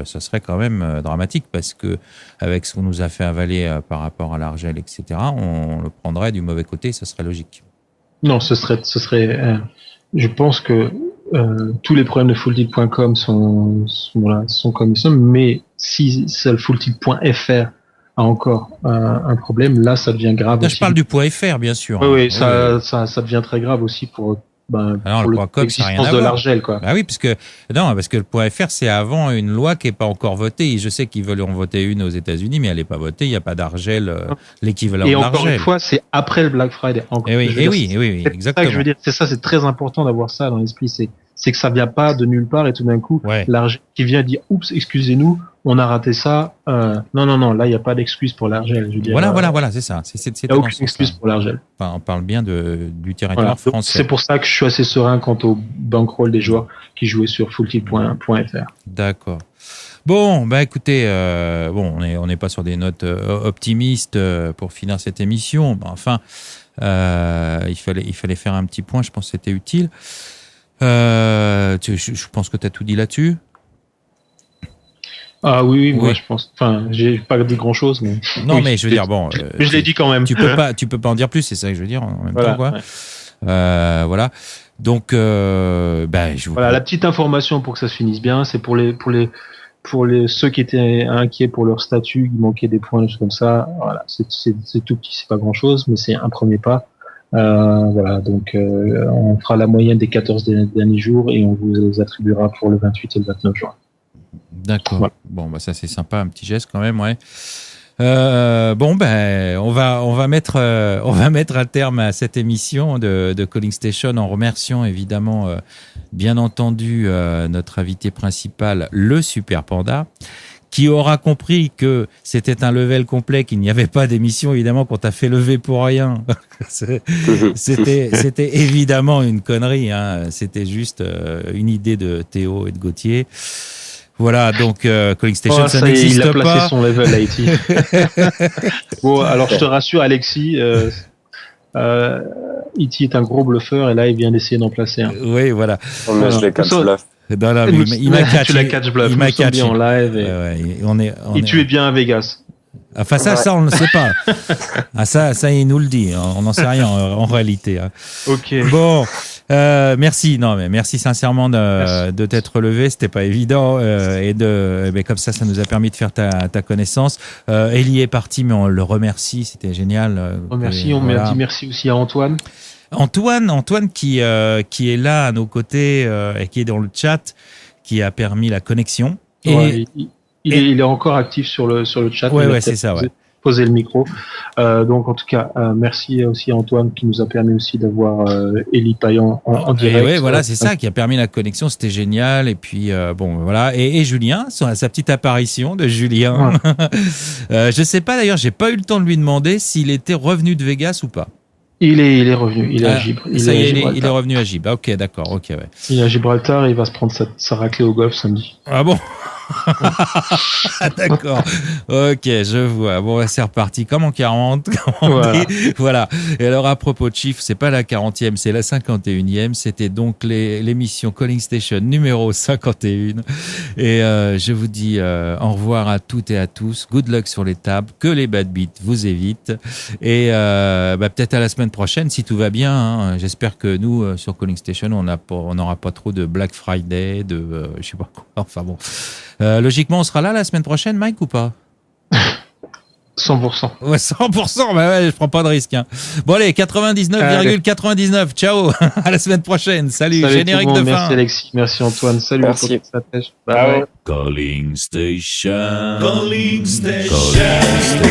Speaker 1: ça serait quand même dramatique parce que avec ce qu'on nous a fait avaler par rapport à l'Argel, etc., on le prendrait du mauvais côté, ça serait logique.
Speaker 2: Non, ce serait. Je pense que tous les problèmes de fulltilt.com sont comme ils sont, mais si seul fulltilt.fr a encore un problème, là, ça devient grave.
Speaker 1: Là, je parle du .fr, bien sûr.
Speaker 2: Oui, ça devient très grave aussi pour
Speaker 1: alors, le .com, ça n'a rien à
Speaker 2: de
Speaker 1: voir.
Speaker 2: l'Argel, quoi.
Speaker 1: Oui, parce que le .fr, c'est avant une loi qui n'est pas encore votée. Je sais qu'ils veulent en voter une aux États-Unis, mais elle n'est pas votée. Il n'y a pas d'Argel, l'équivalent de l'Argel.
Speaker 2: Et encore une fois, c'est après le Black Friday.
Speaker 1: Oui, exactement.
Speaker 2: Ça que je veux dire, c'est très important d'avoir ça dans l'esprit. C'est que ça vient pas de nulle part et tout d'un coup, l'Argel qui vient dire, oups, excusez-nous, on a raté ça. Non, là, il n'y a pas d'excuse pour l'Argel.
Speaker 1: Voilà, c'est ça.
Speaker 2: Il n'y a aucune excuse pour l'Argel.
Speaker 1: Enfin, on parle bien du territoire français.
Speaker 2: C'est pour ça que je suis assez serein quant au bankroll des joueurs qui jouaient sur fulltilt.fr.
Speaker 1: D'accord. Bon, écoutez, on n'est pas sur des notes optimistes pour finir cette émission. Enfin, il fallait faire un petit point. Je pense que c'était utile. Je pense que tu as tout dit là-dessus.
Speaker 2: Ah oui, moi je pense. Enfin, j'ai pas dit grand-chose, mais.
Speaker 1: Non, mais je veux dire, bon.
Speaker 2: Je l'ai dit quand même.
Speaker 1: Tu peux pas en dire plus, c'est ça que je veux dire en même temps, quoi. Ouais. Voilà. Donc,
Speaker 2: la petite information pour que ça se finisse bien, c'est pour ceux qui étaient inquiets pour leur statut, qui manquaient des points, des choses comme ça. Voilà, c'est tout petit, c'est pas grand-chose, mais c'est un premier pas. Donc on fera la moyenne des 14 derniers jours et on vous les attribuera pour le 28 et le 29 juin.
Speaker 1: D'accord. Voilà. Bon, ça c'est sympa, un petit geste quand même, ouais. On va mettre un terme à cette émission de Calling Station en remerciant évidemment, bien entendu, notre invité principal, le Super Panda, qui aura compris que c'était un level complet, qu'il n'y avait pas d'émission, évidemment, qu'on t'a fait lever pour rien. C'était évidemment une connerie, hein. C'était juste une idée de Théo et de Gauthier. Voilà, donc Calling Station, ça n'existe pas.
Speaker 2: Il a placé son level à Iti. Bon, alors je te rassure, Alexis, Iti est un gros bluffeur et là, il vient d'essayer d'en placer un.
Speaker 1: Oui, voilà.
Speaker 3: Je l'ai catch bluff.
Speaker 1: Il m'a catch.
Speaker 2: Tu l'as catch bluff. Il m'a catch en live. Et tu es bien à Vegas.
Speaker 1: Enfin, ça, on ne sait pas. Ça, il nous le dit. On n'en sait rien en réalité.
Speaker 2: Ok.
Speaker 1: Bon, merci. Non, mais merci sincèrement de t'être levé. C'était pas évident. Mais comme ça nous a permis de faire ta connaissance. Elie est parti, mais on le remercie. C'était génial.
Speaker 2: Merci. On dit merci aussi à Antoine.
Speaker 1: Antoine qui est là à nos côtés et qui est dans le chat, qui a permis la connexion.
Speaker 2: Ouais, il est encore actif sur le chat.
Speaker 1: Ouais, c'est ça, ouais.
Speaker 2: Poser le micro. Donc en tout cas, merci aussi à Antoine qui nous a permis aussi d'avoir Élie Payan en direct.
Speaker 1: Oui, voilà, c'est ça qui a permis la connexion, c'était génial. Et puis bon, voilà. Et Julien, sa petite apparition de Julien. Ouais. Je sais pas d'ailleurs, j'ai pas eu le temps de lui demander s'il était revenu de Vegas ou pas.
Speaker 2: Il est revenu, il est à Gibraltar.
Speaker 1: Il est revenu à Gibraltar. Ok, d'accord, ok, ouais.
Speaker 2: Il est à Gibraltar et il va se prendre sa raclée au golf samedi.
Speaker 1: Ah bon? D'accord. Ok, je vois. Bon, c'est reparti comme en 40. Voilà. Et alors, à propos de chiffres, c'est pas la 40e, c'est la 51e. C'était donc l'émission Calling Station numéro 51. Et je vous dis au revoir à toutes et à tous. Good luck sur les tables. Que les bad beats vous évitent. Et peut-être à la semaine prochaine, si tout va bien. Hein. J'espère que nous, sur Calling Station, on n'aura pas trop de Black Friday, je sais pas quoi. Enfin bon. Logiquement, on sera là la semaine prochaine, Mike, ou pas?
Speaker 2: 100%.
Speaker 1: Ouais, 100%, bah ouais, je prends pas de risque. Hein. Bon, allez, 99,99. Ciao. À la semaine prochaine. Salut générique de fin.
Speaker 2: Merci Alexis, merci Antoine. Salut.
Speaker 3: Merci.
Speaker 2: Bye.
Speaker 6: Calling Station. Calling Station.
Speaker 7: Calling Station.